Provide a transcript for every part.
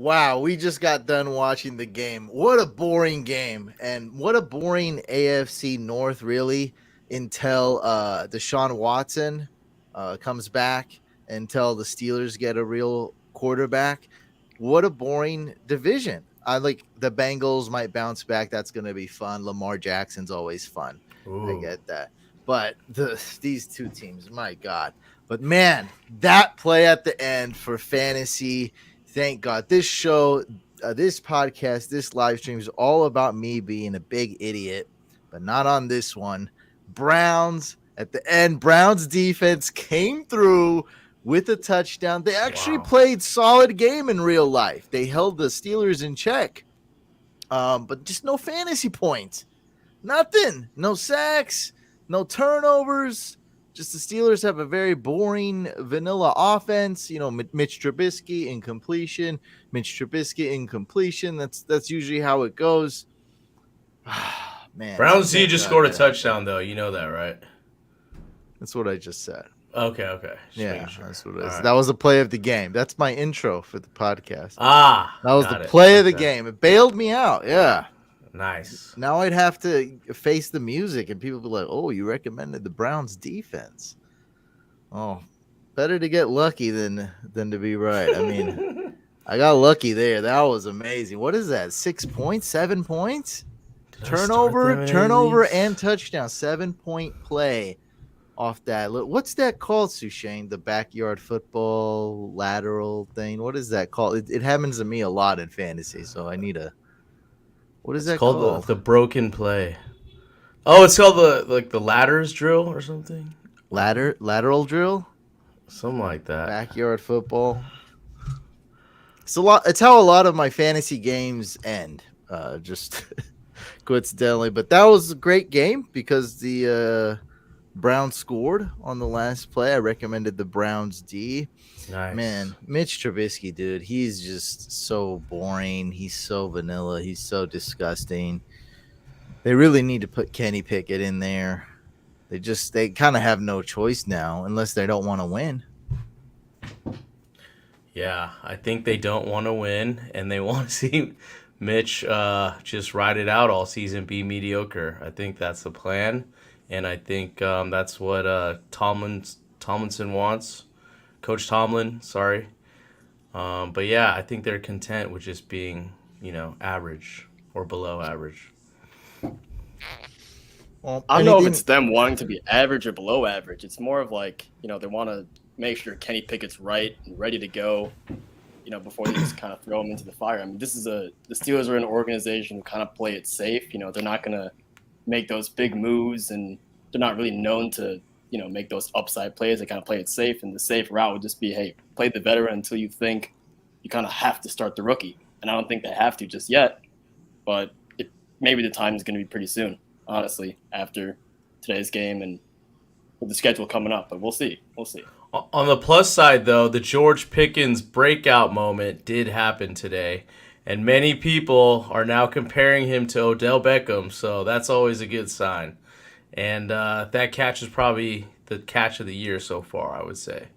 Wow, we just got done watching the game. What a boring game, and what a boring AFC North, really, until Deshaun Watson comes back, until the Steelers get a real quarterback. What a boring division. I like the Bengals might bounce back. That's going to be fun. Lamar Jackson's always fun. I Ooh. get that. But these two teams, my God. But man, that play at the end for fantasy. Thank God. This show, this podcast, this live stream is all about me being a big idiot, but not on this one. Browns at the end, Browns defense came through with a touchdown. They actually Wow. played solid game in real life. They held the Steelers in check, but just no fantasy points. Nothing. No sacks, no turnovers. Just the Steelers have a very boring vanilla offense. You know, Mitch Trubisky incompletion, Mitch Trubisky incompletion. That's usually how it goes. Man, Browns D thank just God scored a that happened. touchdown, though. You know that, right? That's what I just said. Okay. Just Yeah, making sure. that's what it All is. right. That was the play of the game. That's my intro for the podcast. Ah, That was the got it. play of the Okay. game. It bailed me out. Yeah. Nice. Now I'd have to face the music, and people be like, "Oh, you recommended the Browns defense." Oh, better to get lucky than to be right. I mean, I got lucky there. That was amazing. What is that? 6 points, 7 points, Did I start turnover, them in any turnover, leagues? and touchdown. 7 point play off that. What's that called, Sushane? The backyard football lateral thing. What is that called? It happens to me a lot in fantasy, so I need a. What is It's that called called? the broken play. Oh, it's called the ladders drill or something. Lateral drill. Something like that. Backyard football. It's a lot. It's how a lot of my fantasy games end. Just coincidentally, but that was a great game because the Browns scored on the last play. I recommended the Browns D. Nice. Man, Mitch Trubisky, dude, he's just so boring. He's so vanilla. He's so disgusting. They really need to put Kenny Pickett in there. They kind of have no choice now unless they don't want to win. Yeah, I think they don't want to win, and they want to see Mitch just ride it out all season, be mediocre. I think that's the plan, and I think that's what Tomlinson wants. Coach Tomlin, sorry. But yeah, I think they're content with just being, average or below average. Well, I don't know if it's them wanting to be average or below average. It's more of like, they want to make sure Kenny Pickett's right and ready to go, before they just kind of throw him into the fire. I mean, the Steelers are an organization who kind of play it safe. They're not going to make those big moves, and they're not really known to, make those upside plays. They kind of play it safe, and the safe route would just be, hey, play the veteran until you think you kind of have to start the rookie. And I don't think they have to just yet, but maybe the time is going to be pretty soon, honestly, after today's game and with the schedule coming up. But we'll see. On the plus side, though, the George Pickens breakout moment did happen today, and many people are now comparing him to Odell Beckham, so that's always a good sign. And that catch is probably the catch of the year so far, I would say.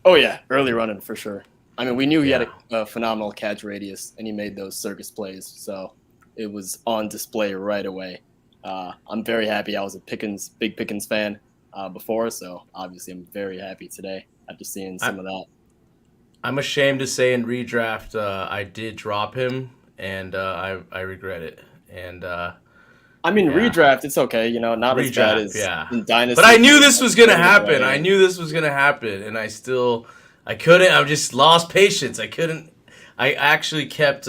Oh, yeah, early running for sure. I mean, we knew he had a phenomenal catch radius, and he made those circus plays, so it was on display right away. I'm very happy. I was a big Pickens fan before, so obviously I'm very happy today after seeing some of that. I'm ashamed to say in redraft I did drop him, and I regret it. And redraft, it's okay, not redraft, as bad as in Dynasty. But I knew this was going to happen. And I couldn't. I just lost patience. I actually kept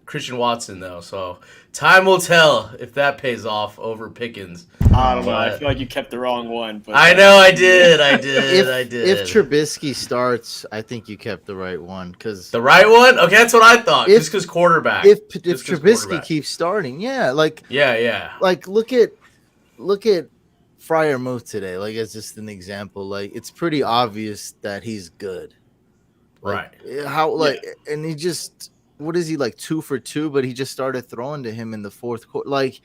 Christian Watson, though, so time will tell if that pays off over Pickens. I don't know. I feel like you kept the wrong one. But I know I did. If Trubisky starts, I think you kept the right one because the right one. Okay, that's what I thought. Just because quarterback. If Trubisky keeps starting, yeah. Like look at Freiermuth today. Like as just an example. Like it's pretty obvious that he's good. Like, right. And he just. What is he like 2 for 2? But he just started throwing to him in the fourth quarter. Like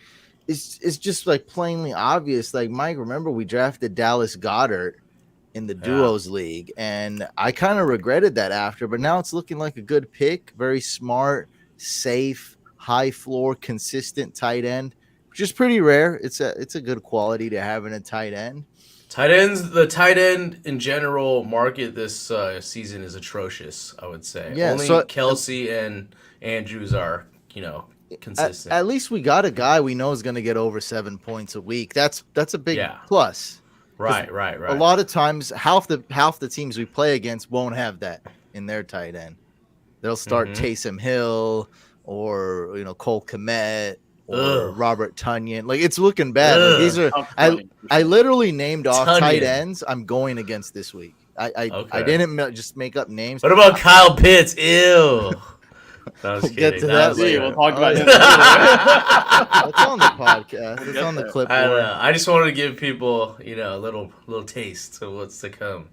it's just like plainly obvious. Like Mike, remember we drafted Dallas Goedert, in the duos league, and I kind of regretted that after. But now it's looking like a good pick. Very smart, safe, high floor, consistent tight end, which is pretty rare. It's a good quality to have in a tight end. The tight end in general market this season is atrocious, I would say. Yeah, Only so Kelsey and Andrews are, consistent. at least we got a guy we know is going to get over 7 points a week. That's a big plus. Right. A lot of times, half the teams we play against won't have that in their tight end. They'll start Taysom Hill or Cole Kmet or Robert Tonyan. Like, it's looking bad. Like, these are I literally named off tight ends I'm going against this week. I didn't just make up names. What about Kyle Pitts? Ew. We'll get to that later. We'll talk about him. That's on the podcast. It's on the clipboard. I don't know. I just wanted to give people, a little taste of what's to come.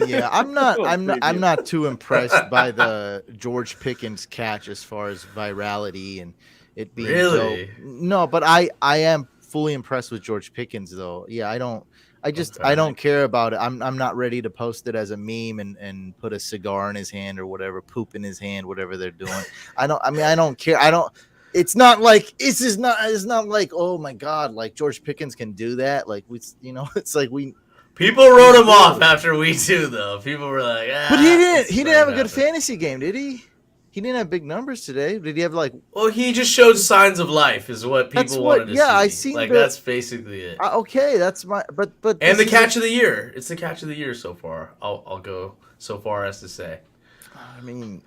Yeah, I'm not too impressed by the George Pickens catch as far as virality and it being really no, but I am fully impressed with George Pickens though. Yeah, I don't care about it. I'm not ready to post it as a meme and put a cigar in his hand or whatever, poop in his hand, whatever they're doing. I don't care. It's not like oh my god, like George Pickens can do that. Like it's like people wrote him off after week 2 though. People were like, but he didn't have a good fantasy game, did he? He didn't have big numbers today. Did he have Well, he just showed signs of life, is what people wanted to see. Yeah, I see. That's basically it. Okay, that's my. But and the catch of the year. It's the catch of the year so far. I'll go so far as to say. I mean,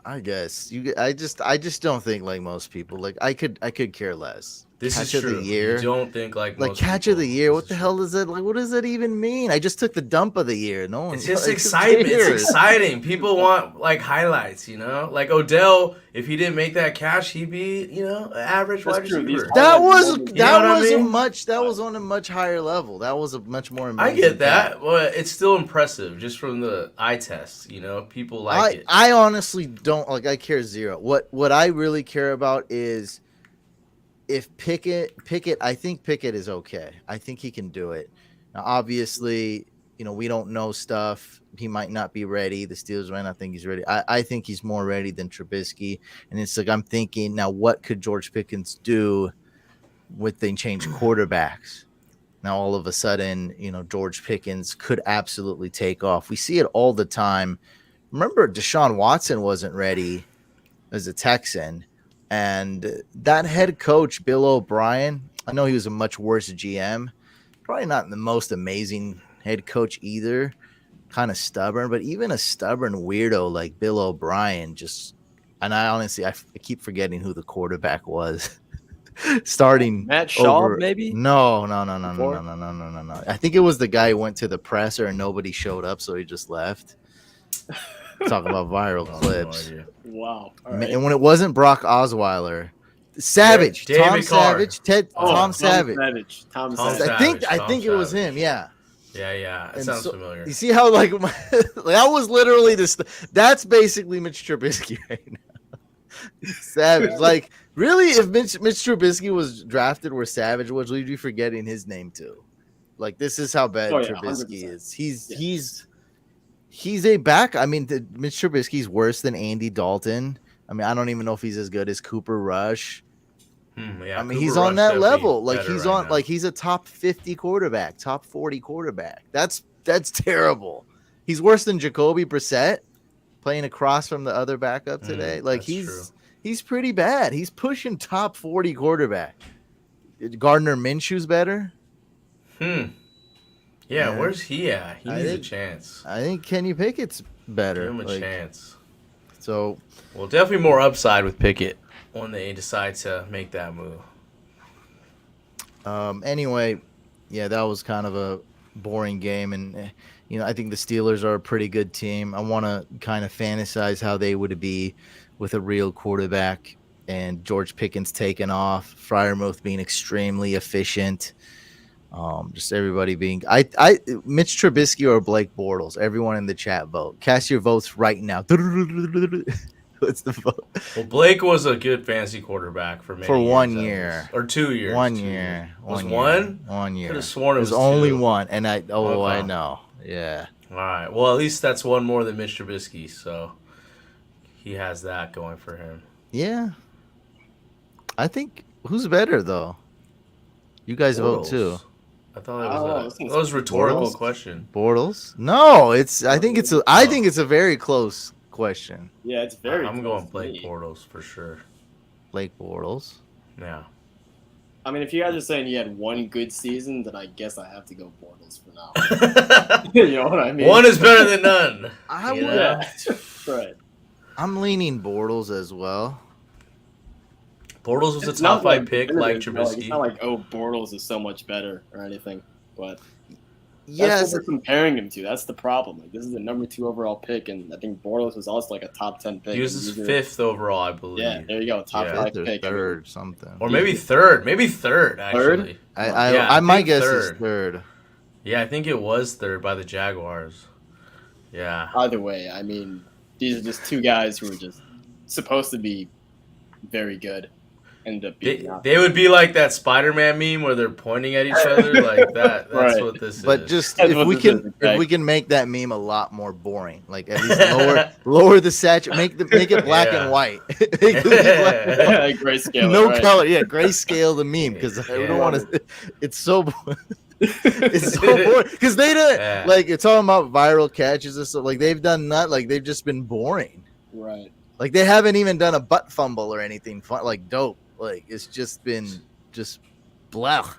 I guess I just don't think like most people. Like I could care less. This catch is true. Of the year. You don't think like most catch people. Of the year. What the hell does that like? What does that even mean? I just took the dump of the year. No one. It's just excitement. It's exciting. People want like highlights. Like Odell. If he didn't make that catch, he'd be an average wide receiver. That was on a much higher level. That was a much more amazing. I get that, but it's still impressive just from the eye test. People like it. I honestly don't like. I care zero. What I really care about is. If Pickett, I think Pickett is okay. I think he can do it. Now, obviously, we don't know stuff. He might not be ready. The Steelers might not think he's ready. I think he's more ready than Trubisky. And it's like I'm thinking now, what could George Pickens do with they change quarterbacks? Now, all of a sudden, George Pickens could absolutely take off. We see it all the time. Remember, Deshaun Watson wasn't ready as a Texan. And that head coach, Bill O'Brien, I know he was a much worse GM. Probably not the most amazing head coach either. Kind of stubborn, but even a stubborn weirdo like Bill O'Brien and I keep forgetting who the quarterback was. Starting Matt Shaw, maybe? No. I think it was the guy who went to the presser and nobody showed up, so he just left. Talk about viral clips. No wow. Right. And when it wasn't Brock Osweiler, Savage, Tom Savage, Tom Savage. I think it was him. Yeah. Yeah. It sounds familiar. You see how like that was literally this. That's basically Mitch Trubisky right now. Savage, like really, if Mitch Trubisky was drafted where Savage was, we'd be forgetting his name too. Like this is how bad Trubisky 100%. is. He's a back. I mean, Mitch Trubisky's worse than Andy Dalton. I mean, I don't even know if he's as good as Cooper Rush. Yeah, I mean, he's on that level. Like he's a top 50 quarterback, top 40 quarterback. That's terrible. He's worse than Jacoby Brissett playing across from the other backup today. Like he's pretty bad. He's pushing top 40 quarterback. Gardner Minshew's better. Yeah, where's he at? He needs a chance. I think Kenny Pickett's better. Give him a chance. So, well, definitely more upside with Pickett when they decide to make that move. Anyway, yeah, that was kind of a boring game, and I think the Steelers are a pretty good team. I want to kind of fantasize how they would be with a real quarterback and George Pickens taking off, Freiermuth being extremely efficient. Just everybody being Mitch Trubisky or Blake Bortles. Everyone in the chat vote. Cast your votes right now. What's the vote? Well, Blake was a good fantasy quarterback for many For years, 1 at year. least. Or 2 years. 1 2 year. Was 1 one? year. 1 year. Could have sworn it was only 2. one, and I Okay. know. Yeah. All right. Well, at least that's one more than Mitch Trubisky, so he has that going for him. Yeah. I think who's better though? You guys vote too. I thought that Oh, was a rhetorical Bortles? question. Bortles? No, I think it's a very close question. Yeah, it's very. I'm close going to Blake me. Bortles for sure. Blake Bortles. Yeah. I mean, if you guys are saying he had one good season, then I guess I have to go Bortles for now. You know what I mean? One is better than none. I You would. know? Yeah, right. I'm leaning Bortles as well. Bortles was It's a top not 5 pick like definitive, It's Trubisky. not like, oh, Bortles is so much better or anything. But that's Yes, what we're comparing him to. That's the problem. Like, this is the number 2 overall pick, and I think Bortles was also like a top 10 pick. He was his 5th overall, I believe. Yeah, there you go. Top Yeah. 5 fifth or pick. third, something. Or maybe third. Maybe third, actually. I might think guess third. it's third. Yeah, I think it was third by the Jaguars. Yeah. Either way, I mean, these are just 2 guys who are just supposed to be very good. Ended up being not. They would be like that Spider-Man meme where they're pointing at each other like that. That's Right. what this But is. just That's if what we this can is, okay. if we can make that meme a lot more boring, like at least lower the make it black Yeah. and white. Make it black and white. Grayscale. No right. color, yeah, grayscale the meme because we Yeah. don't want to. It's so it's so boring because they don't Yeah. like it's talking about viral catches and stuff. Like they've done not like they've just been boring. Right. Like they haven't even done a butt fumble or anything fun like dope. Like it's just been just blah.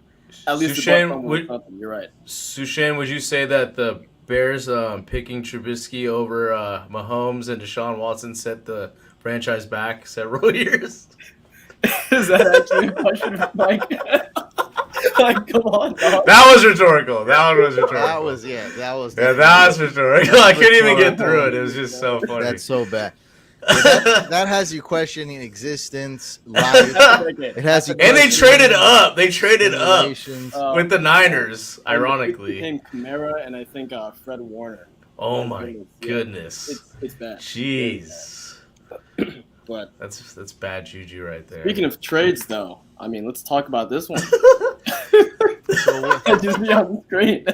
At least Sushane, the butt fumble was something. You're right. Sushane, would you say that the Bears picking Trubisky over Mahomes and Deshaun Watson set the franchise back several years? Is that actually a question, Mike? Like, come on, dog. That was rhetorical. That one was rhetorical. That was that was that was rhetorical. I couldn't even get through it. It was just so funny. That's so bad. That has you questioning existence, life. It has you And they traded questioning up. They traded up simulations. with the Niners, And ironically. became Kamara and I think Fred Warner. Oh My my Yeah. goodness. It's bad. Jeez. But That's bad juju right there. speaking of trades, though, I mean, let's talk about this one. So Just be on the screen.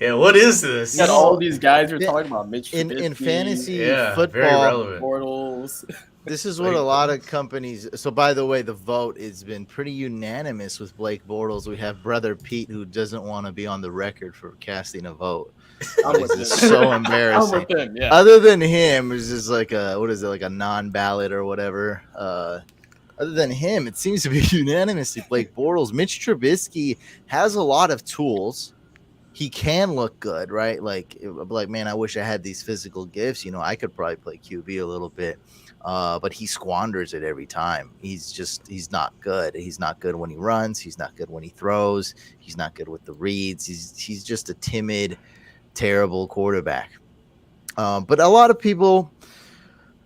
Yeah, what is this? You got all these guys we're Yeah, talking about. Mitch in Trubisky, very fantasy football, relevant. Bortles. this is what a lot of companies. So, by the way, the vote has been pretty unanimous with Blake Bortles. We have brother Pete who doesn't want to be on the record for casting a vote. I'm with This is him. so I'm embarrassing. with him. Yeah. Other than him, it's just like a non-ballot or whatever. Other than him, it seems to be unanimously Blake Bortles. Mitch Trubisky has a lot of tools. He can look good, right? Like, man, I wish I had these physical gifts. You know, I could probably play QB a little bit, but he squanders it every time. He's not good. He's not good when he runs. He's not good when he throws. He's not good with the reads. He's just a timid, terrible quarterback. But a lot of people,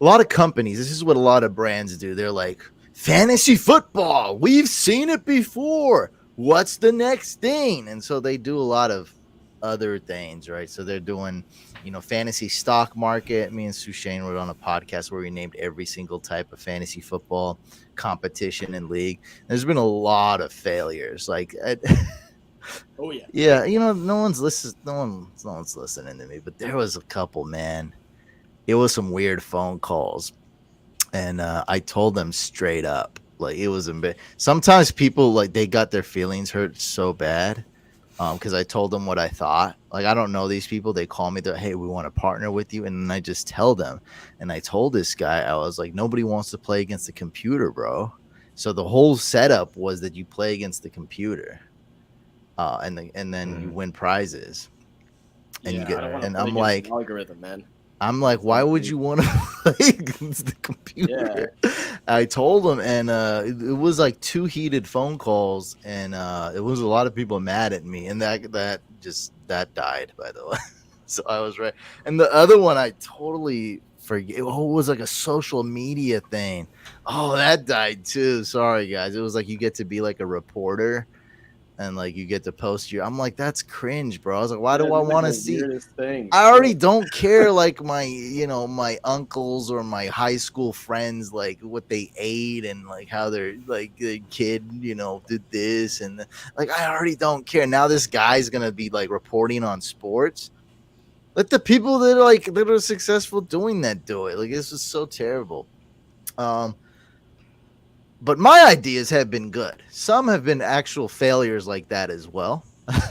a lot of companies, this is what a lot of brands do. They're like, fantasy football, we've seen it before. What's the next thing? And so they do a lot of other things, right? So they're doing, fantasy stock market. Me and Sushane were on a podcast where we named every single type of fantasy football competition and league. There's been a lot of failures. Like, Oh yeah. yeah, no one's listening to me, but there was a couple, man. It was some weird phone calls, and I told them straight up, like it was sometimes people like they got their feelings hurt so bad, because I told them what I thought. Like I don't know these people. They call me, they're hey, we want to partner with you, and then I just tell them. And I told this guy, I was like, nobody wants to play against the computer, bro. So the whole setup was that you play against the computer. And then you win prizes, and you get. And I'm like, algorithm, man. I'm like, why would you want to play against the computer? Yeah. I told him, and it was like 2 heated phone calls, and it was a lot of people mad at me, and that died, by the way. So I was right. And the other one, I totally forget. Oh, it was like a social media thing. Oh, that died too. Sorry, guys. It was like you get to be like a reporter. and like you get to post I'm like, that's cringe, bro. I was like, why do Yeah, I these are want to the see? weirdest things. I already don't care like my uncles or my high school friends, like what they ate and like how their like the kid, did this and like I already don't care. Now this guy's gonna be like reporting on sports. Let the people that are successful doing that do it. Like this is so terrible. Um but my ideas have been good. Some have been actual failures like that as well.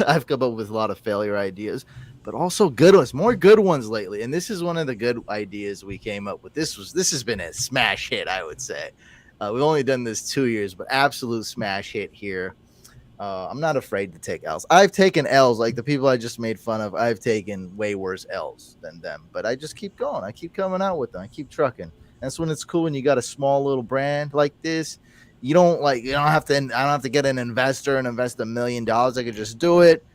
I've come up with a lot of failure ideas, but also good ones, more good ones lately. And this is one of the good ideas we came up with. This has been a smash hit, I would say. We've only done this 2 years, but absolute smash hit here. I'm not afraid to take L's. I've taken L's, like the people I just made fun of. I've taken way worse L's than them, but I just keep going. I keep coming out with them. I keep trucking. That's when it's cool when you got a small little brand like this. You don't have to. I don't have to get an investor and invest $1 million. I could just do it.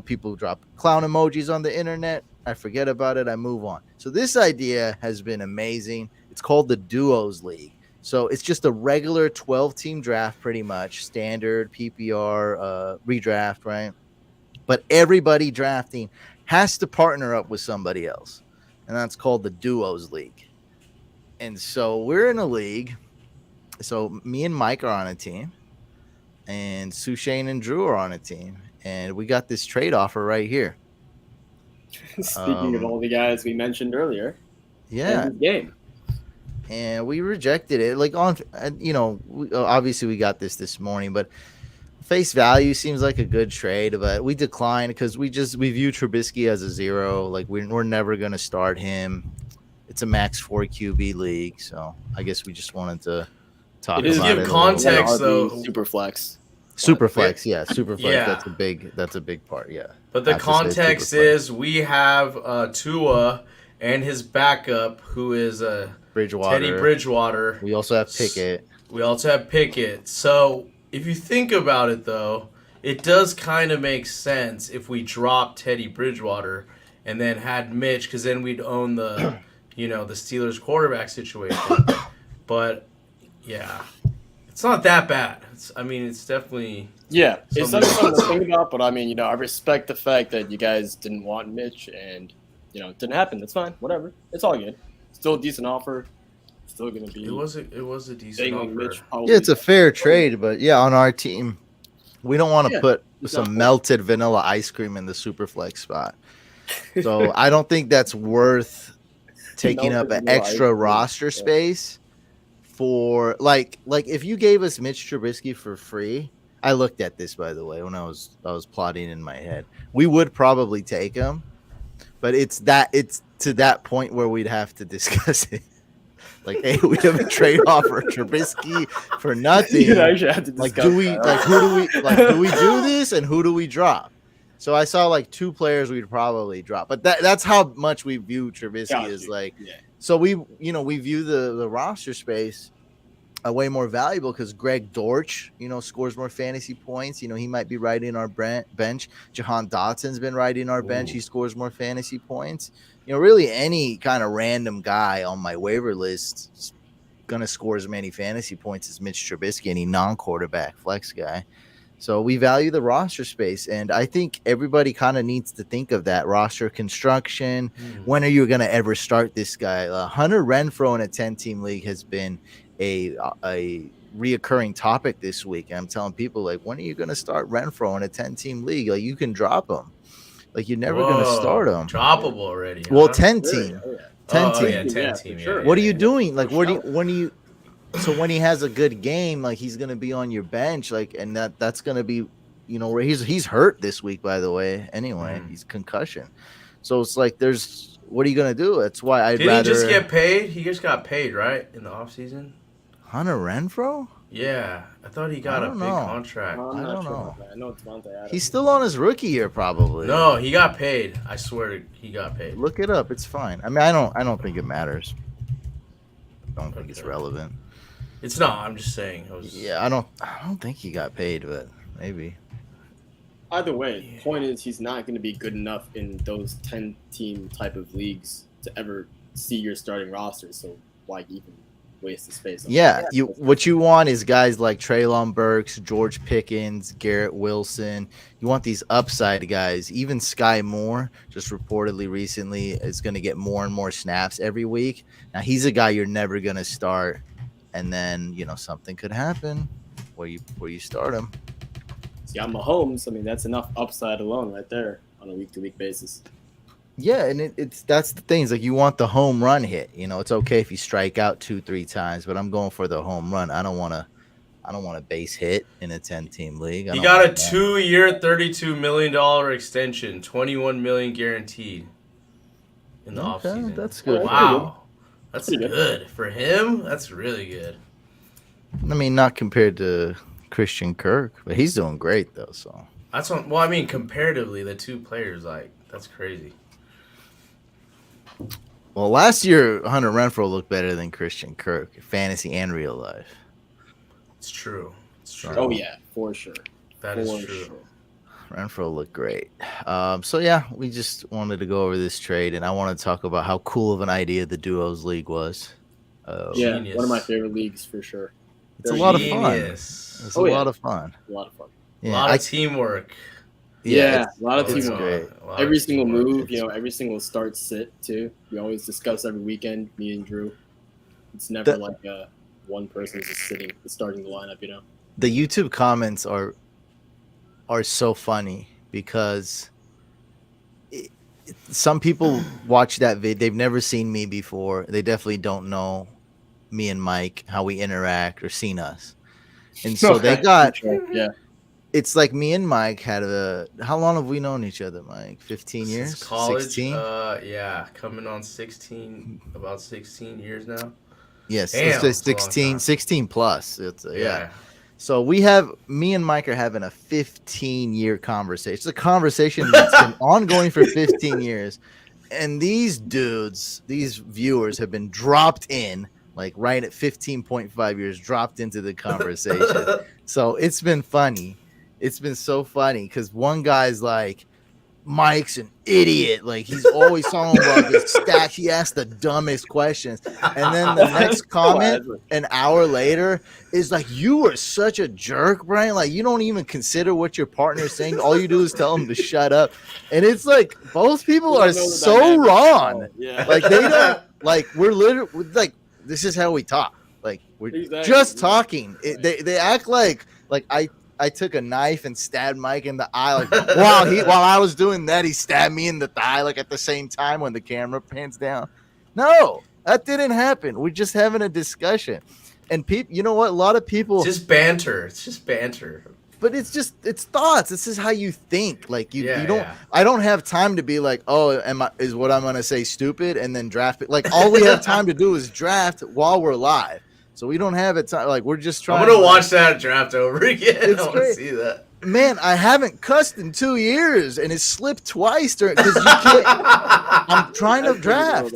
People drop clown emojis on the internet. I forget about it. I move on. So this idea has been amazing. It's called the Duos League. So it's just a regular 12-team draft, pretty much standard PPR redraft, right? But everybody drafting has to partner up with somebody else, and that's called the Duos League. And so we're in a league. So me and Mike are on a team, and Sushane and Drew are on a team, and we got this trade offer right here. Speaking of all the guys we mentioned earlier, Yeah, game. And we rejected it. Like obviously we got this morning, but face value seems like a good trade, but we declined because we view Trubisky as a 0. Like we're never gonna start him. It's a max 4 QB league, so I guess we just wanted to talk about it. Just give context though. Super flex. Super flex. Yeah. That's a big part. Yeah. But the context is we have Tua and his backup, who is Teddy Bridgewater. We also have Pickett. So if you think about it, though, it does kind of make sense if we drop Teddy Bridgewater and then had Mitch, because then we'd own the, the Steelers quarterback situation. But yeah, it's not that bad. It's definitely it's something to think about. But I respect the fact that you guys didn't want Mitch and it didn't happen. That's fine. Whatever. It's all good. Still a decent offer. Still gonna be. It was a decent offer. Mitch, it's a fair trade, but on our team, we don't want to put some melted vanilla ice cream in the super flex spot. So I don't think that's worth taking up an extra roster space for like if you gave us Mitch Trubisky for free. I looked at this, by the way, when I was plotting in my head. We would probably take him, but it's to that point where we'd have to discuss it. Like, hey, we have a trade offer Trubisky for nothing. Do we do this and who do we drop? So I saw like 2 players we'd probably drop, but that's how much we view Trubisky as like. Yeah. So we view the roster space way more valuable because Greg Dortch, scores more fantasy points. He might be riding our bench. Jahan Dotson's been riding our bench. He scores more fantasy points. Really any kind of random guy on my waiver list is going to score as many fantasy points as Mitch Trubisky, any non-quarterback flex guy. So we value the roster space, and I think everybody kind of needs to think of that roster construction. When are you going to ever start this guy? Hunter Renfrow in a 10-team league has been a reoccurring topic this week. I'm telling people, like, when are you going to start Renfrow in a 10-team league? Like, you can drop him. Like, you're never going to start him. Droppable already. Huh? Well, 10-team. 10-team. 10-team. Sure. What are you doing? Like, so when he has a good game, like, he's going to be on your bench, like, and that's going to be, he's hurt this week, by the way. Anyway, he's concussion. So it's like, what are you going to do? That's why I'd rather. Did he just get paid? He just got paid, right, in the offseason? Hunter Renfrow? Yeah, I thought he got a big contract. I don't know. I know Devontae Adams. He's still on his rookie year, probably. No, he got paid. I swear he got paid. Look it up. It's fine. I don't think it matters. I don't think it's relevant. It's not. I'm just saying. I don't think he got paid, but maybe. Either way, the point is he's not going to be good enough in those 10-team type of leagues to ever see your starting roster. So why even waste of space. Yeah, what you want is guys like Treylon Burks, George Pickens, Garrett Wilson. You want these upside guys. Even Sky Moore, just reportedly recently, is going to get more and more snaps every week. Now he's a guy you're never going to start, and then something could happen where you start him. See, I'm Mahomes. I mean, that's enough upside alone right there on a week-to-week basis. Yeah, and that's the thing. It's like you want the home run hit. It's okay if you strike out 2-3 times, but I'm going for the home run. I don't want a base hit in a 10-team league. He got a 2-year, $32 million extension, $21 million guaranteed in the offseason. That's good. Wow, that's good for him. That's really good. I mean, not compared to Christian Kirk, but he's doing great though. So that's what. Well, I mean, comparatively, the two players, that's crazy. Well, last year Hunter Renfrow looked better than Christian Kirk, fantasy and real life. It's true. Oh yeah, for sure. That is true. Sure. Renfrow looked great. So yeah, we just wanted to go over this trade, and I want to talk about how cool of an idea the Duos League was. One of my favorite leagues for sure. It's a lot of fun. It's a lot of fun. A lot of fun. Yeah, a lot of teamwork. Yeah, a lot of teamwork. Great. Every single move, every single start sit too. We always discuss every weekend, me and Drew. It's never one person is just starting the lineup, The YouTube comments are so funny because some people watch that vid. They've never seen me before. They definitely don't know me and Mike, how we interact or seen us. And so they got it's like me and Mike had how long have we known each other, Mike? 15 years? Since college? 16? Coming on 16, about 16 years now. Yes, Damn, it's 16 plus. Yeah. So me and Mike are having a 15-year conversation. It's a conversation that's been ongoing for 15 years. And these dudes, these viewers have been dropped in, right at 15.5 years, dropped into the conversation. So it's been funny. It's been so funny because one guy's like, Mike's an idiot. He's always talking about this stack. He asked the dumbest questions. And then the next comment an hour later is like, you are such a jerk, Brian. You don't even consider what your partner's saying. All you do is tell him to shut up. And it's like, both people are so wrong. Yeah. They don't, we're literally, this is how we talk. We're just talking. They act like I took a knife and stabbed Mike in the eye. While I was doing that, he stabbed me in the thigh, at the same time when the camera pans down. No, that didn't happen. We're just having a discussion. And people, you know what? A lot of people. It's just banter. But it's thoughts. This is how you think. You don't. Yeah. I don't have time to be like, oh, is what I'm gonna say stupid and then draft it. All we have time to do is draft while we're live. So we don't have it time. We're just trying. I'm gonna watch that draft over again. It's I want to see that. Man, I haven't cussed in 2 years, and it slipped twice because you can't. I'm trying to draft.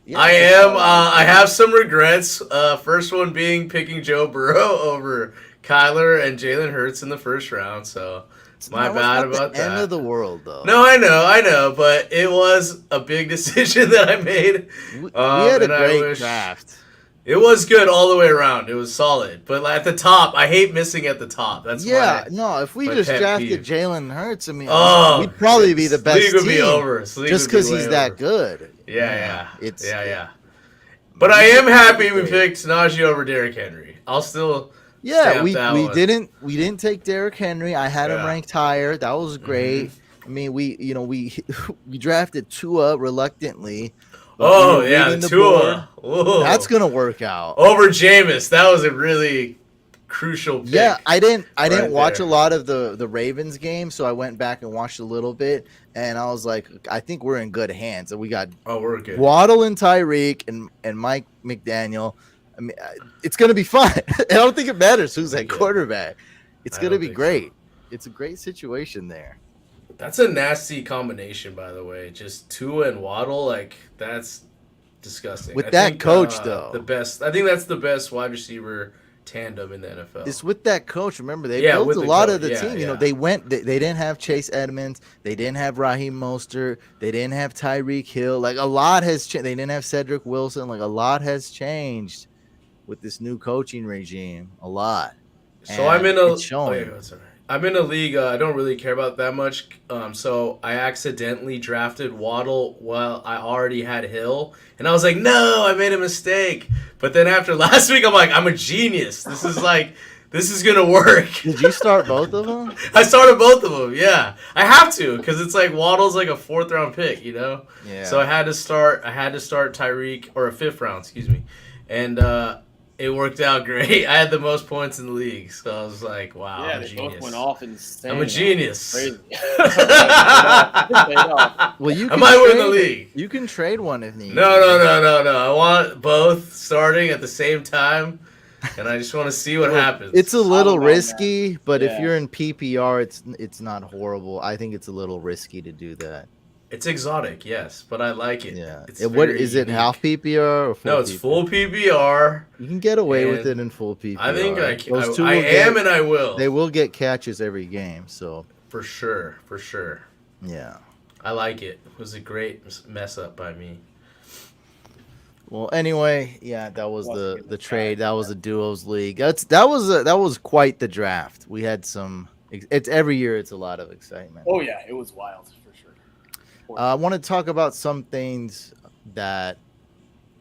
Yeah, I have some regrets. First one being picking Joe Burrow over Kyler and Jalen Hurts in the first round. So my bad about that. End of the world, though. No, I know, but it was a big decision that I made. We had a great draft. It was good all the way around. It was solid, but at the top, I hate missing at the top. That's if we just drafted Jalen Hurts, we'd probably be the best league would team. Be over. Just because he's that good. Yeah. But I am happy we picked Najee over Derrick Henry. I'll still. Yeah, we didn't take Derrick Henry. I had him ranked higher. That was great. Mm-hmm. We drafted Tua reluctantly. Tua. That's gonna work out over Jameis. That was a really crucial pick. Yeah, I didn't watch a lot of the Ravens game, so I went back and watched a little bit, and I was like, I think we're in good hands. And we got we're good. Waddle and Tyreek and Mike McDaniel. It's gonna be fun. I don't think it matters who's at quarterback. It's gonna be great. It's a great situation there. That's a nasty combination, by the way. Just Tua and Waddle, that's disgusting. With that coach, though, the best. I think that's the best wide receiver tandem in the NFL. It's with that coach. Remember, they Yeah, built with a the lot coach. of the Yeah, team. You know, yeah. they didn't have Chase Edmonds. They didn't have Raheem Mostert. They didn't have Tyreek Hill. Like, a lot has changed. They didn't have Cedric Wilson. Like, a lot has changed with this new coaching regime. A lot. So I'm And in a. it's Oh yeah, showing. sorry. I'm in a league. I don't really care about that much. So I accidentally drafted Waddle while I already had Hill, and I was like, no, I made a mistake. But then after last week, I'm like, I'm a genius. This is gonna work. Did you start both of them? I started both of them. Yeah, I have to because it's like Waddle's like a 4th round pick, you know. Yeah. So I had to start Tyreek, or a 5th round, excuse me, and it worked out great. I had the most points in the league, so I was like, wow, Yeah, I'm a they genius. both went off insane. I'm a genius. Crazy. Well, you I can might win trade the league. You can trade one if needed. No. I want both starting at the same time, and I just want to see what happens. It's a little know, risky, but if Yeah. you're in PPR, it's not horrible. I think it's a little risky to do that. It's exotic, yes, but I like it. Yeah. It's What very is it? unique. Half PPR or full? No, it's PPR? full PPR. You can get away with and it in full PPR. I think I can. Those two I will am, get- and I will. They will get catches every game. So For sure. yeah. I like it. It was a great mess up by me. Well, anyway, yeah, that was Wasn't the getting the trade. tag, That was the duos league. That was quite the draft. We had some. It's every year. It's a lot of excitement. Oh yeah, it was wild for sure. I want to talk about some things that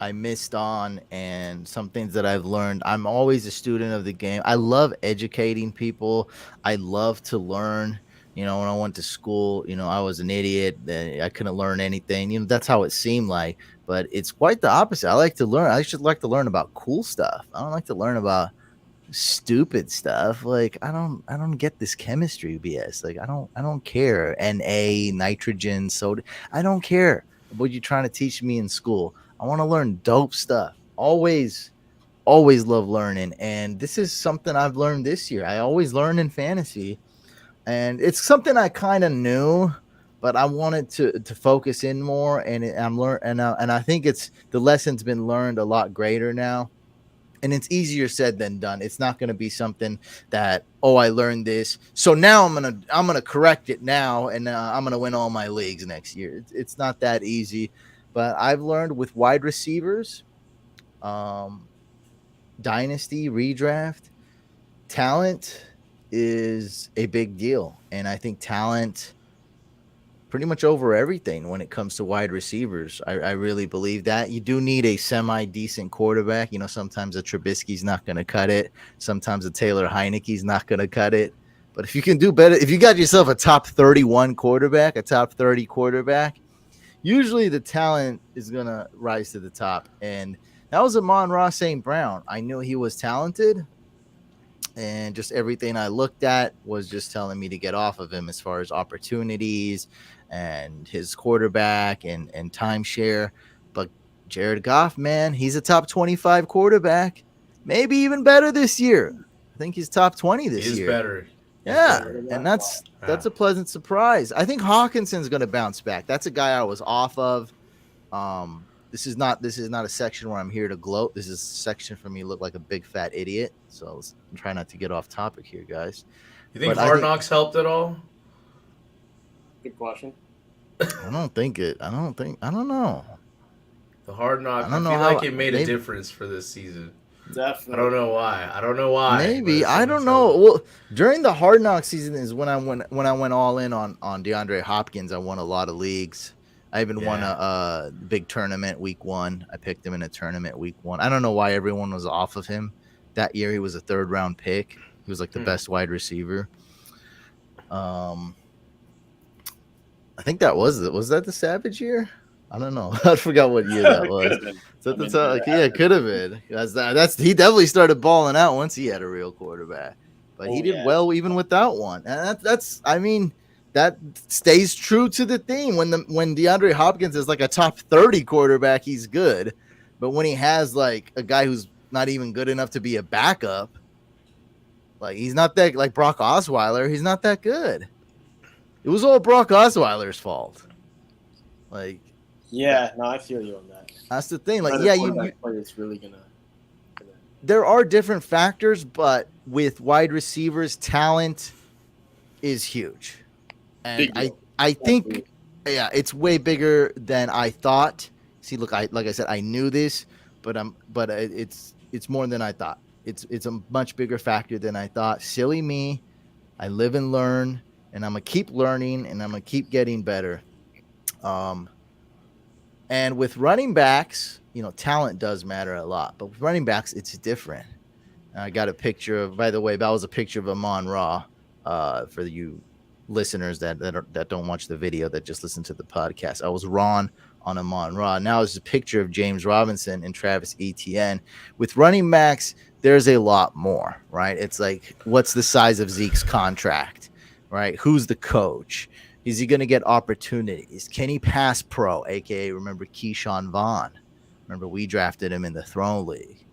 I missed on and some things that I've learned. I'm always a student of the game. I love educating people. I love to learn. You know, when I went to school, you know, I was an idiot. I couldn't learn anything. You know, that's how it seemed like. But it's quite the opposite. I like to learn. I should like to learn about cool stuff. I don't like to learn about stupid stuff. Like, I don't get this chemistry BS. Like, I don't care. Na, nitrogen, soda. I don't care what you're trying to teach me in school. I want to learn dope stuff. Always love learning. And this is something I've learned this year. I always learn in fantasy. And it's something I kind of knew, but I wanted to focus in more. And and I think it's the lesson's been learned a lot greater now. And it's easier said than done. It's not going to be something that, oh, I learned this, so now I'm gonna correct it now, and I'm gonna win all my leagues next year. It's not that easy. But I've learned with wide receivers, dynasty redraft, talent is a big deal, and I think talent pretty much over everything when it comes to wide receivers. I really believe that. You do need a semi-decent quarterback. You know, sometimes a Trubisky's not going to cut it. Sometimes a Taylor Heineke's not going to cut it. But if you can do better, if you got yourself a top 31 quarterback, a top 30 quarterback, usually the talent is going to rise to the top. And that was Amon-Ra St. Brown. I knew he was talented. And just everything I looked at was just telling me to get off of him as far as opportunities and his quarterback and timeshare. But Jared Goff, man, he's a top 25 quarterback. Maybe even better this year. I think he's top 20 this He's year. better. Yeah, better. and that's a pleasant surprise. I think Hawkinson's going to bounce back. That's a guy I was off of. This is not a section where I'm here to gloat. This is a section for me to look like a big fat idiot. So I'm trying not to get off topic here, guys. You think But Hard Knocks helped at all? Good question. I don't know. The Hard Knocks. I don't know feel how- like it made a maybe- difference for this season. Definitely. I don't know why. Maybe but I don't know. Well, during the Hard Knock season is when I went all in on DeAndre Hopkins. I won a lot of leagues. I even won a big tournament week 1. I picked him in a tournament week 1. I don't know why everyone was off of him that year. He was a 3rd round pick. He was like the best wide receiver. I think that was that the Savage year? I don't know. I forgot what year that was. It could have been. He definitely started balling out once he had a real quarterback. But he did well even without one. And that stays true to the theme. When DeAndre Hopkins is like a top 30 quarterback, he's good. But when he has like a guy who's not even good enough to be a backup, like he's not that, like Brock Osweiler, he's not that good. It was all Brock Osweiler's fault. Like, yeah, no, I feel you on that. that's the thing. Like, Another yeah, quarterback play is really gonna there are different factors, but with wide receivers, talent is huge. And Big deal. I think, yeah, it's way bigger than I thought. See, look, like I said, I knew this, but it's more than I thought. It's a much bigger factor than I thought. Silly me. I live and learn, and I'm gonna keep learning, and I'm gonna keep getting better. Um, and with running backs, talent does matter a lot, but with running backs, it's different. I got a picture of, by the way, that was a picture of Amon-Ra. For you listeners that don't watch the video, that just listen to the podcast. I was Ron on Amon-Ra. Now it's a picture of James Robinson and Travis Etienne. With running backs, there's a lot more, right? It's like, what's the size of Zeke's contract, right? Who's the coach? Is he going to get opportunities? Can he pass pro? AKA, remember Keyshawn Vaughn? Remember, we drafted him in the Throne League,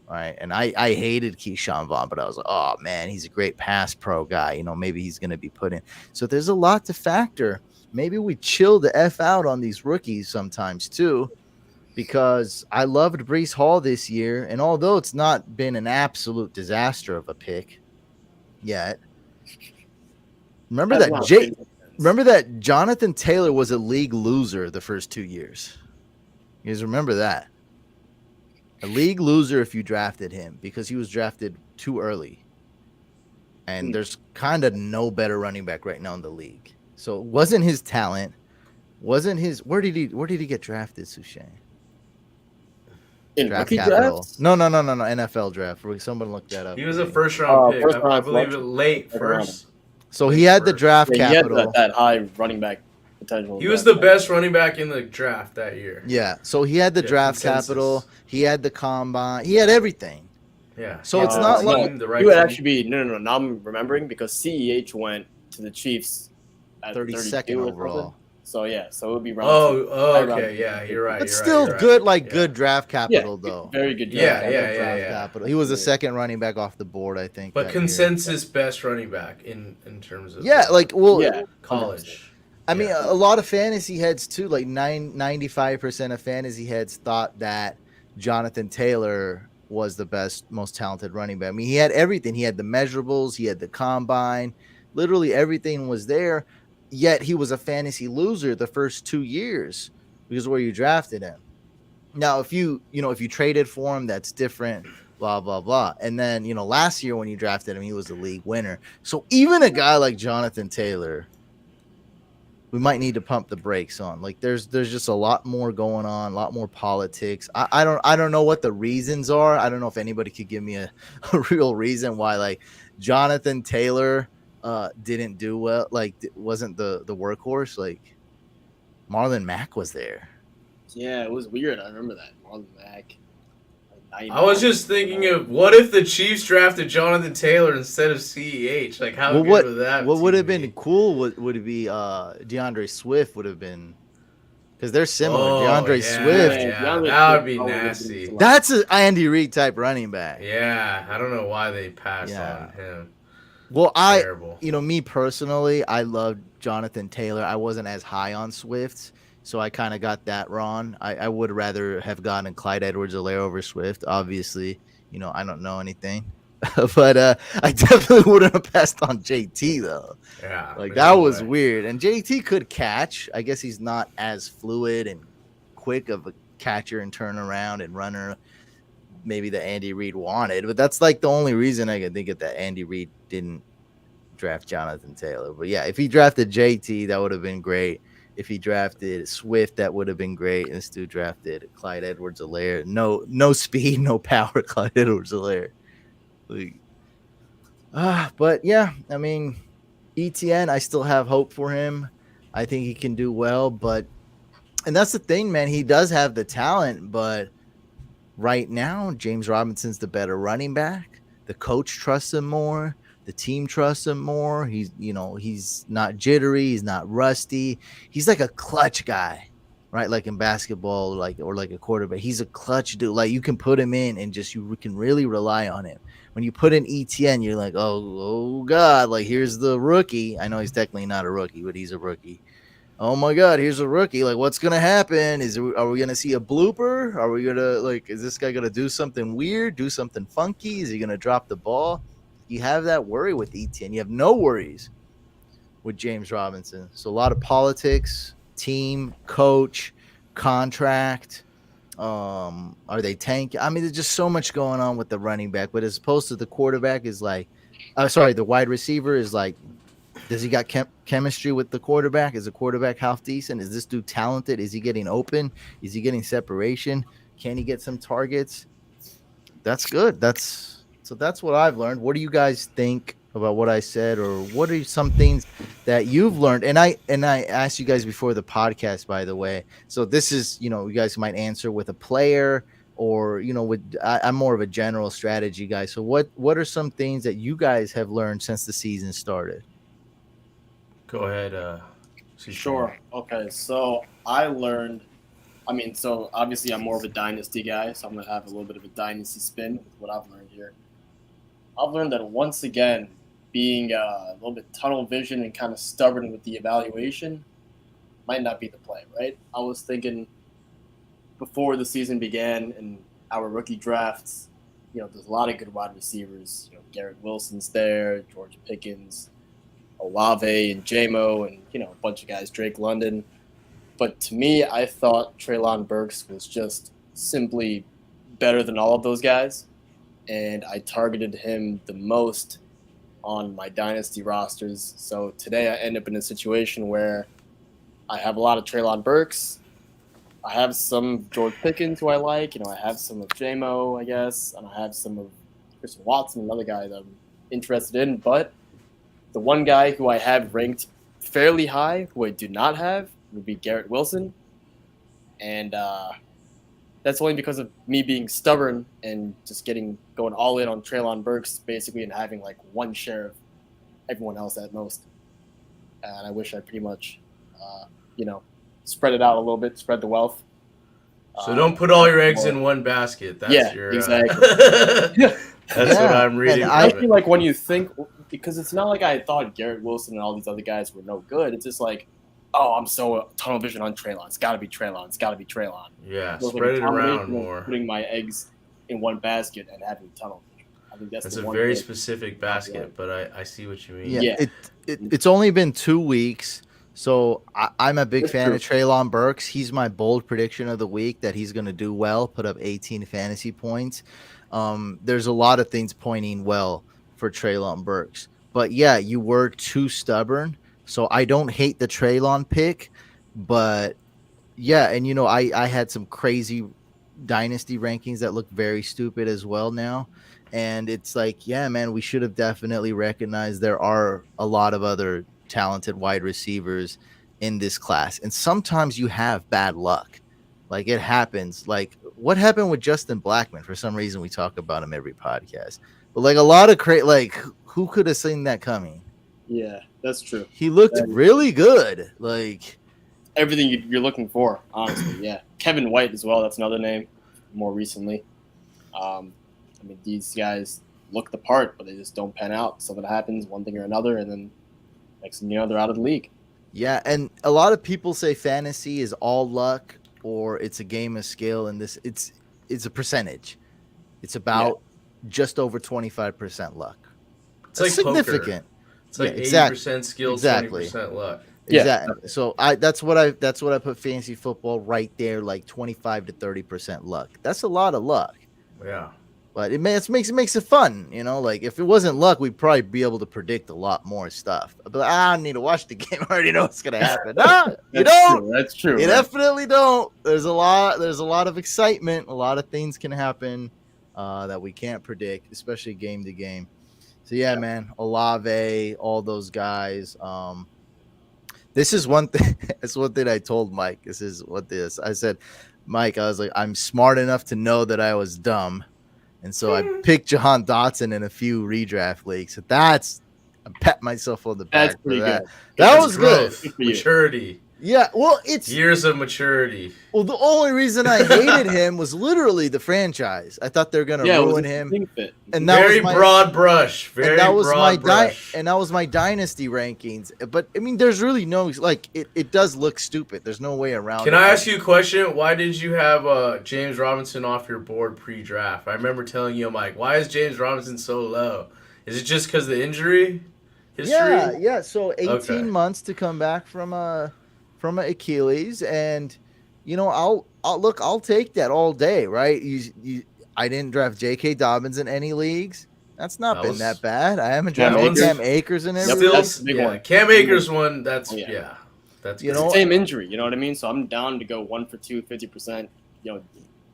right? And I hated Keyshawn Vaughn, but I was like, oh, man, he's a great pass pro guy. Maybe he's going to be put in. So there's a lot to factor. Maybe we chill the F out on these rookies sometimes too, because I loved Breece Hall this year. And although it's not been an absolute disaster of a pick yet, remember that Jonathan Taylor was a league loser the first 2 years. You guys remember that? A league loser if you drafted him, because he was drafted too early. And there's kind of no better running back right now in the league. So it wasn't his talent, wasn't his. Where did he get drafted, Sushane? In Draft rookie capital. drafts? No, NFL draft. Someone look that up. He was a first round pick. First I round believe it selection. late Second round. first. So he had the draft Yeah, he had capital. that high running back potential. He was the best running back in the draft that year. Yeah. So he had the draft consensus. capital. He had the combine. He had everything. Yeah. So it's not like the right he would team. actually be no. Now I'm remembering because CEH went to the Chiefs at 32nd or overall. something. So yeah, so it would be round. Oh, two. okay, yeah, you're right. But you're still right, good, right. good draft capital though. Very good. Yeah, draft. yeah, Draft yeah. capital. He was the second running back off the board, I think. But that year. consensus best running back in terms of Yeah, college. I mean, a lot of fantasy heads too, like 95% of fantasy heads thought that Jonathan Taylor was the best, most talented running back. I mean, he had everything. He had the measurables, he had the combine, literally everything was there. Yet he was a fantasy loser the first 2 years because of where you drafted him. Now, if you traded for him, that's different. Blah blah blah. And then last year when you drafted him, he was the league winner. So even a guy like Jonathan Taylor, we might need to pump the brakes on. Like there's just a lot more going on, a lot more politics. I don't know what the reasons are. I don't know if anybody could give me a real reason why like Jonathan Taylor didn't do well, like wasn't the workhorse. Like Marlon Mack was there. Yeah, it was weird. I remember that Marlon Mack. I was just thinking of what if the Chiefs drafted Jonathan Taylor instead of CEH? Like how good would that? What would have be? been cool would it be DeAndre Swift would have been, because they're similar. Oh, DeAndre yeah, Swift. Yeah, that would be nasty. That's an Andy Reid type running back. Yeah, I don't know why they passed Yeah. on him. Well, Terrible. me personally, I loved Jonathan Taylor. I wasn't as high on Swift, so I kind of got that wrong. I would rather have gotten Clyde Edwards-Helaire over Swift. Obviously, I don't know anything, but I definitely wouldn't have passed on JT though. Yeah, Like no that was way. weird. And JT could catch. I guess he's not as fluid and quick of a catcher and turnaround and runner maybe that Andy Reid wanted, but that's like the only reason I can think of that Andy Reid didn't draft Jonathan Taylor. But yeah, if he drafted JT, that would have been great. If he drafted Swift, that would have been great. And this dude drafted Clyde Edwards-Helaire. No speed, no power, Clyde Edwards-Helaire. But yeah, I mean, Etienne, I still have hope for him. I think he can do well, and that's the thing, man. He does have the talent, but right now, James Robinson's the better running back. The coach trusts him more. The team trusts him more. He's not jittery. He's not rusty. He's like a clutch guy, right? Like in basketball, or like a quarterback. He's a clutch dude. Like you can put him in and you can really rely on him. When you put in Etienne, you're like, oh God, like here's the rookie. I know he's technically not a rookie, but he's a rookie. oh my God, here's a rookie. Like, what's gonna happen? Are we gonna see a blooper? Are we gonna is this guy gonna do something weird? Do something funky? Is he gonna drop the ball? You have that worry with Etienne. You have no worries with James Robinson. So a lot of politics, team, coach, contract. Are they tanking? I mean, there's just so much going on with the running back. But as opposed to the quarterback is like, the wide receiver is like, does he got chemistry with the quarterback? Is the quarterback half decent? Is this dude talented? Is he getting open? Is he getting separation? Can he get some targets? That's good. That's what I've learned. What do you guys think about what I said, or what are some things that you've learned? And I asked you guys before the podcast, by the way. So this is, you guys might answer with a player, or I'm more of a general strategy guy. So what are some things that you guys have learned since the season started? Go ahead. Sure. Okay. So I learned. I mean, so obviously I'm more of a dynasty guy, so I'm gonna have a little bit of a dynasty spin with what I've learned here. I've learned that once again, being a little bit tunnel vision and kind of stubborn with the evaluation might not be the play, right? I was thinking before the season began and our rookie drafts, there's a lot of good wide receivers. Garrett Wilson's there, George Pickens, Olave and JMO, and, a bunch of guys, Drake London. But to me, I thought Treylon Burks was just simply better than all of those guys. And I targeted him the most on my dynasty rosters. So today I end up in a situation where I have a lot of Treylon Burks. I have some George Pickens who I like. I have some of JMO, I guess. And I have some of Christian Watson, another guy that I'm interested in. But the one guy who I have ranked fairly high, who I do not have, would be Garrett Wilson. And that's only because of me being stubborn and just going all in on Treylon Burks, basically, and having like one share of everyone else at most. And I wish I pretty much, spread it out a little bit, spread the wealth. So don't put all your eggs in one basket. That's exactly. That's what I'm reading. I feel like when you think, because it's not like I thought Garrett Wilson and all these other guys were no good. It's just like, oh, I'm so tunnel vision on Treylon. It's got to be Treylon. It's got to be Treylon. Yeah, spread it around more. Putting my eggs in one basket and having tunnel vision. I think that's a very specific basket, but I see what you mean. Yeah. It's only been 2 weeks, so I'm a big fan of Treylon Burks. He's my bold prediction of the week that he's going to do well, put up 18 fantasy points. There's a lot of things pointing well for Treylon Burks. But, yeah, you were too stubborn. So I don't hate the Treylon pick, but yeah, and I had some crazy dynasty rankings that look very stupid as well now. And it's like, yeah, man, we should have definitely recognized there are a lot of other talented wide receivers in this class. And sometimes you have bad luck. Like, it happens. Like, what happened with Justin Blackmon? For some reason, we talk about him every podcast. But, like, a lot of who could have seen that coming? Yeah, that's true. He looked really good. Like, everything you're looking for, honestly. Yeah. Kevin White as well. That's another name more recently. These guys look the part, but they just don't pan out. Something happens, one thing or another, and then next thing you know, they're out of the league. Yeah, and a lot of people say fantasy is all luck or it's a game of skill, and it's a percentage. It's about just over 25% luck. It's like significant. Poker. It's like 80% skill, 20% luck. Exactly. So that's what I put fantasy football right there, like 25 to 30% luck. That's a lot of luck. Yeah. But it makes it fun, Like, if it wasn't luck, we'd probably be able to predict a lot more stuff. But I don't need to watch the game. I already know what's gonna happen. You don't. That's true. You definitely don't. There's a lot of excitement. A lot of things can happen that we can't predict, especially game to game. So yeah, man, Olave, all those guys. This is one thing. That's one thing I told Mike. I said, Mike, I was like, I'm smart enough to know that I was dumb. And so I picked Jahan Dotson in a few redraft leagues. So I pat myself on the back. That's pretty good. good. That was good. Maturity. Yeah, well, it's Years of maturity. well. The only reason I hated him was literally the franchise. I thought they're gonna Yeah, it was ruin a him, swing fit. and that Very was my broad brush. Very and that was my broad brush. and that was my dynasty rankings. But I mean, there's really no like it does look stupid. There's no way around Can it. I ask you a question? Why did you have James Robinson off your board pre-draft? I remember telling you, I'm like, why is James Robinson so low? Is it just because of the injury history? Yeah. So 18 Okay. months to come back from a Achilles, and I'll take that all day, right? I didn't draft J.K. Dobbins in any leagues. That's not That been was- that bad. I haven't Cam drafted Akers. Cam Akers in every Yep, Still, that's a big one. Cam Akers one. That's Oh, yeah. yeah. That's You good. know, Same injury, you know what I mean? So I'm down to go 1 for 2, 50%.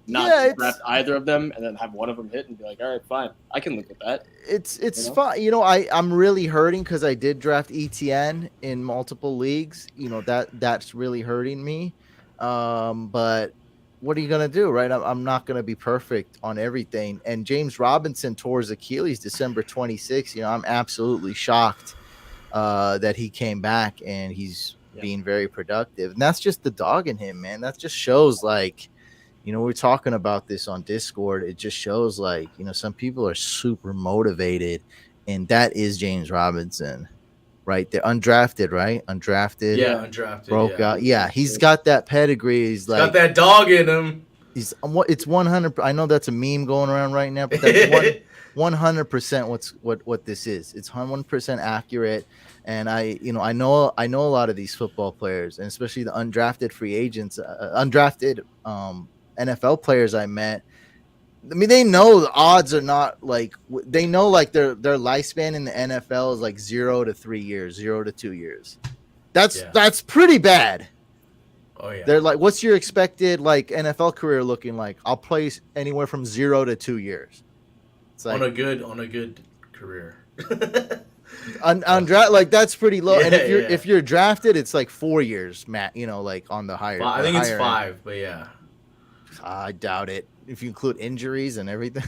Not Yeah, draft either of them, and then have one of them hit and be like, all right, fine, I can live with that. it's You know? fine. I'm really hurting because I did draft Etienne in multiple leagues. That's really hurting me. But what are you gonna do, right? I'm not gonna be perfect on everything. And James Robinson tore his Achilles December 26th. I'm absolutely shocked that he came back and he's being very productive. And that's just the dog in him, man. That just shows like. We're talking about this on Discord. It just shows like, some people are super motivated, and that is James Robinson, right? They're undrafted, right? Undrafted. Yeah, undrafted. Broke yeah. out. Yeah, he's got that pedigree. He's like, Got that dog in him. it's 100. I know that's a meme going around right now, but that's 100% what this is. It's 100% accurate. And I know a lot of these football players, and especially the undrafted free agents, undrafted NFL players I met. I mean, they know the odds are not like they know like their lifespan in the NFL is like 0 to 3 years, 0 to 2 years. That's pretty bad. Oh yeah. They're like, what's your expected like NFL career looking like? I'll play anywhere from 0 to 2 years. It's like on a good career. undrafted, like that's pretty low. And Yeah, yeah. if you're drafted, it's like 4 years, Matt. Like on the higher. I think it's higher 5, but yeah. end. I doubt it. If you include injuries and everything, I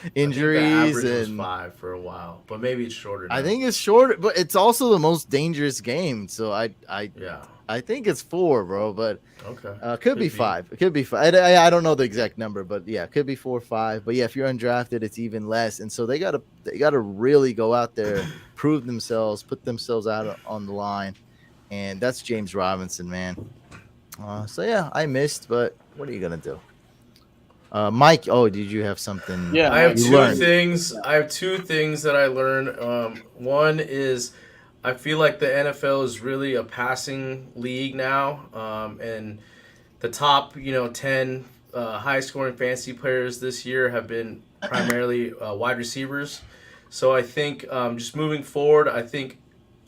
think the injuries average was and 5 for a while, but maybe it's shorter now. I think it's short, but it's also the most dangerous game. So Yeah. I think it's 4, bro. But Okay. could be 5. It could be 5. I don't know the exact number, but yeah, it could be 4 or 5. But yeah, if you're undrafted, it's even less. And so they gotta really go out there, prove themselves, put themselves out on the line, and that's James Robinson, man. So yeah, I missed, but what are you gonna do? Mike, did you have something? Yeah, I have you two learned? things. I have 2 things that I learned. One is I feel like the NFL is really a passing league now, and the top 10 high scoring fantasy players this year have been primarily wide receivers. So I think just moving forward, I think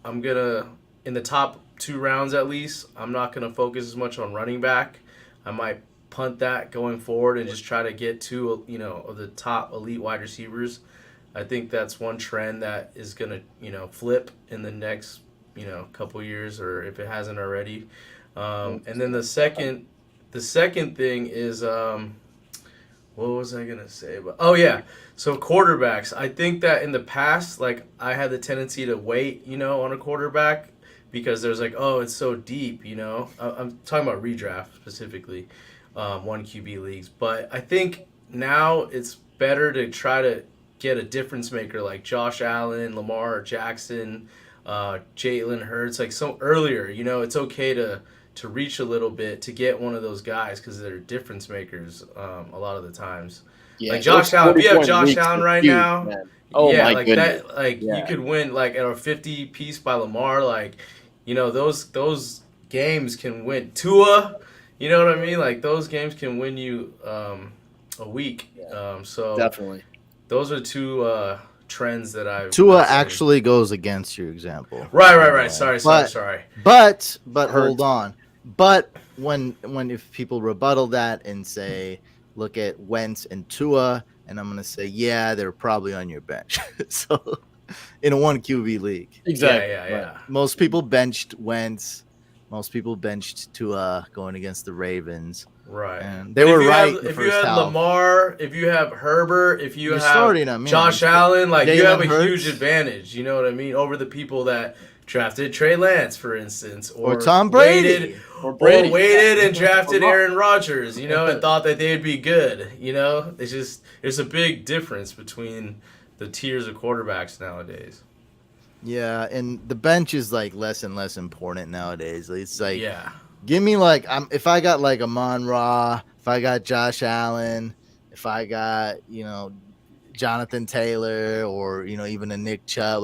I'm gonna in the top 2 rounds at least. I'm not gonna focus as much on running back. I might punt that going forward and just try to get 2 of the top elite wide receivers. I think that's one trend that is gonna flip in the next couple years, or if it hasn't already. And then the second thing is what was I gonna say about? Oh yeah, so quarterbacks. I think that in the past, like I had the tendency to wait, on a quarterback because there's like, oh, it's so deep, I'm talking about redraft specifically, 1 QB leagues. But I think now it's better to try to get a difference maker like Josh Allen, Lamar Jackson, Jalen Hurts, like so earlier. It's okay to reach a little bit to get one of those guys because they're difference makers a lot of the times. Yeah, Like Josh Allen, if you have Josh Allen right now, man. Oh yeah, my like goodness. that, like Yeah. you could win like at a 50 piece by Lamar, like those games can win. Tua, you know what I mean? Like those games can win you a week. So Definitely. those are 2 trends that I've Tua seen. actually goes against your example. Right. Sorry. But hold Hurts. on. But when if people rebuttal that and say, look at Wentz and Tua, and I'm gonna say, yeah, they're probably on your bench. So in a 1 QB league, Exactly. Yeah. most people benched Wentz. Most people benched Tua going against the Ravens. Right. And they But were if you right. have- the if you first have half. Lamar, if you have Herbert, if you You're have starting them, yeah. Josh Allen, like you Jalen have a Hurts. huge advantage. You know what I mean over the people that drafted Trey Lance, for instance, Or Tom Brady. waited and drafted Or- Aaron Rodgers, and thought that they'd be good. It's just there's a big difference between the tiers of quarterbacks nowadays. Yeah, and the bench is like less and less important nowadays. It's like, Yeah. give me if I got like Amon-Ra, if I got Josh Allen, if I got Jonathan Taylor, or even a Nick Chubb,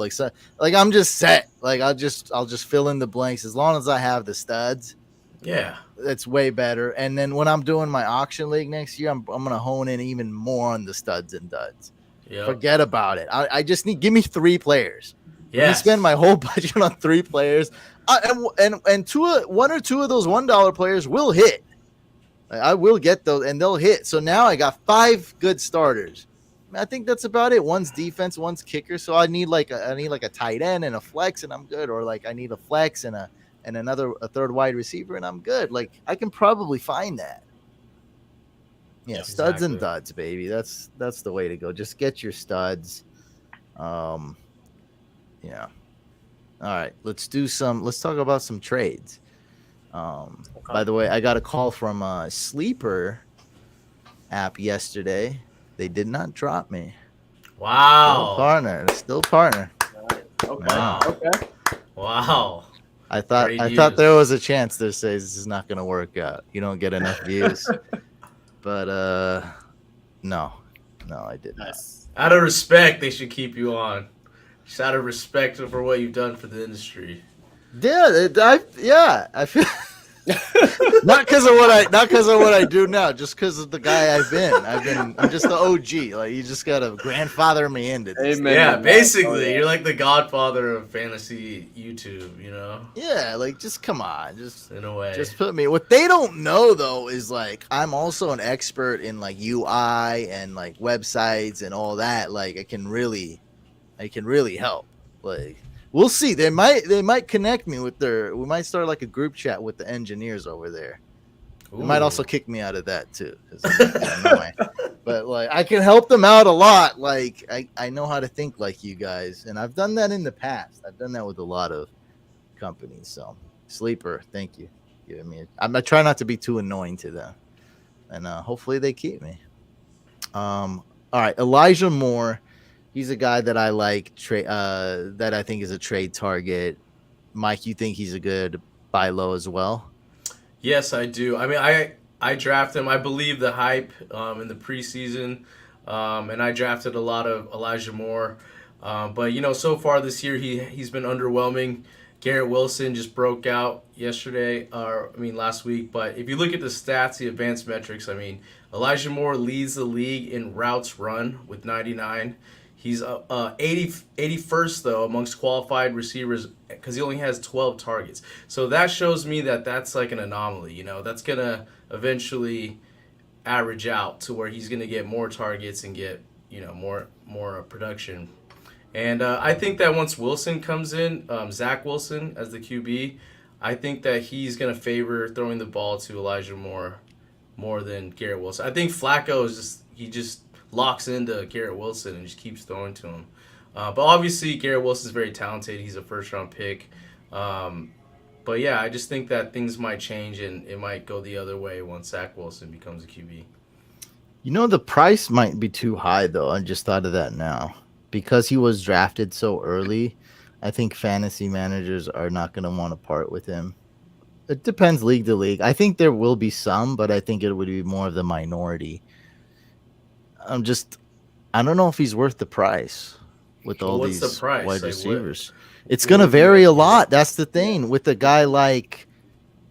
I'm just set. Like I'll just fill in the blanks as long as I have the studs. Yeah. That's way better. And then when I'm doing my auction league next year, I'm gonna hone in even more on the studs and duds. Yep. Forget about it. I just give me 3 players. Let me Yes. spend my whole budget on 3 players, and one or two of those $1 players will hit. I will get those, and they'll hit. So now I got 5 good starters. I think that's about it. One's defense, one's kicker. So I need like a tight end and a flex, and I'm good. Or like I need a flex and a third wide receiver, and I'm good. Like I can probably find that. Yeah, studs and duds, baby. That's the way to go. Just get your studs. Yeah. All right. Let's talk about some trades. By the way, I got a call from a Sleeper app yesterday. They did not drop me. Wow. Still partner. Okay. Wow. Okay. Wow. I thought there was a chance they say this is not going to work out. You don't get enough views. But no, I did not. Out of respect, they should keep you on. Just out of respect for what you've done for the industry. Yeah, I feel not because of what I do now, just because of the guy I've been. I'm just the OG. Like you just gotta grandfather me into this. Amen. Yeah, basically, you're like the godfather of fantasy YouTube. Yeah, like just come on, just in a way. Just put me. What they don't know though is like I'm also an expert in like UI and like websites and all that. Like I can really help. Like we'll see. They might connect me with we might start like a group chat with the engineers over there. They might also kick me out of that too. But like I can help them out a lot. Like I know how to think like you guys, and I've done that in the past. I've done that with a lot of companies. So Sleeper, thank you. I'm gonna try not to be too annoying to them, and hopefully they keep me. All right, Elijah Moore. He's a guy that I like, that I think is a trade target. Mike, you think he's a good buy low as well? Yes, I do. I mean, I drafted him. I believe the hype in the preseason, and I drafted a lot of Elijah Moore. But so far this year he's been underwhelming. Garrett Wilson just broke out last week. But if you look at the stats, the advanced metrics, Elijah Moore leads the league in routes run with 99. He's 81st, though, amongst qualified receivers because he only has 12 targets. So that shows me that that's like an anomaly. That's going to eventually average out to where he's going to get more targets and get, more production. And I think that once Wilson comes in, Zach Wilson as the QB, I think that he's going to favor throwing the ball to Elijah Moore more than Garrett Wilson. I think Flacco is just locks into Garrett Wilson and just keeps throwing to him. But obviously, Garrett Wilson's very talented. He's a first-round pick. But yeah, I just think that things might change and it might go the other way once Zach Wilson becomes a QB. The price might be too high, though. I just thought of that now. Because he was drafted so early, I think fantasy managers are not going to want to part with him. It depends league to league. I think there will be some, but I think it would be more of the minority. I don't know if he's worth the price with all these wide receivers. It's going to vary a lot. That's the thing with a guy like,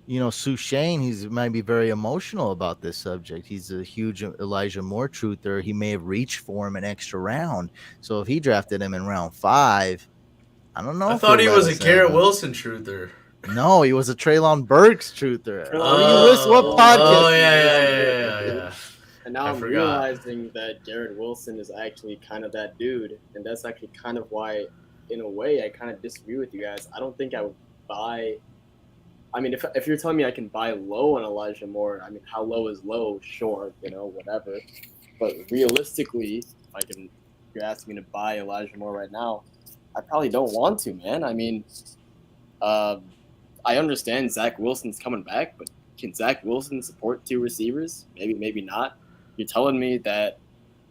Sushane. He might be very emotional about this subject. He's a huge Elijah Moore truther. He may have reached for him an extra round. So if he drafted him in round 5, I don't know. I thought he was a Garrett Wilson truther. No, he was a Treylon Burks truther. What podcast? Oh, yeah. And now I'm realizing that Garrett Wilson is actually kind of that dude. And that's actually kind of why, in a way, I kind of disagree with you guys. I don't think I would buy. I mean, if you're telling me I can buy low on Elijah Moore, I mean, how low is low? Sure, whatever. But realistically, if you're asking me to buy Elijah Moore right now, I probably don't want to, man. I mean, I understand Zach Wilson's coming back, but can Zach Wilson support 2 receivers? Maybe, maybe not. You're telling me that,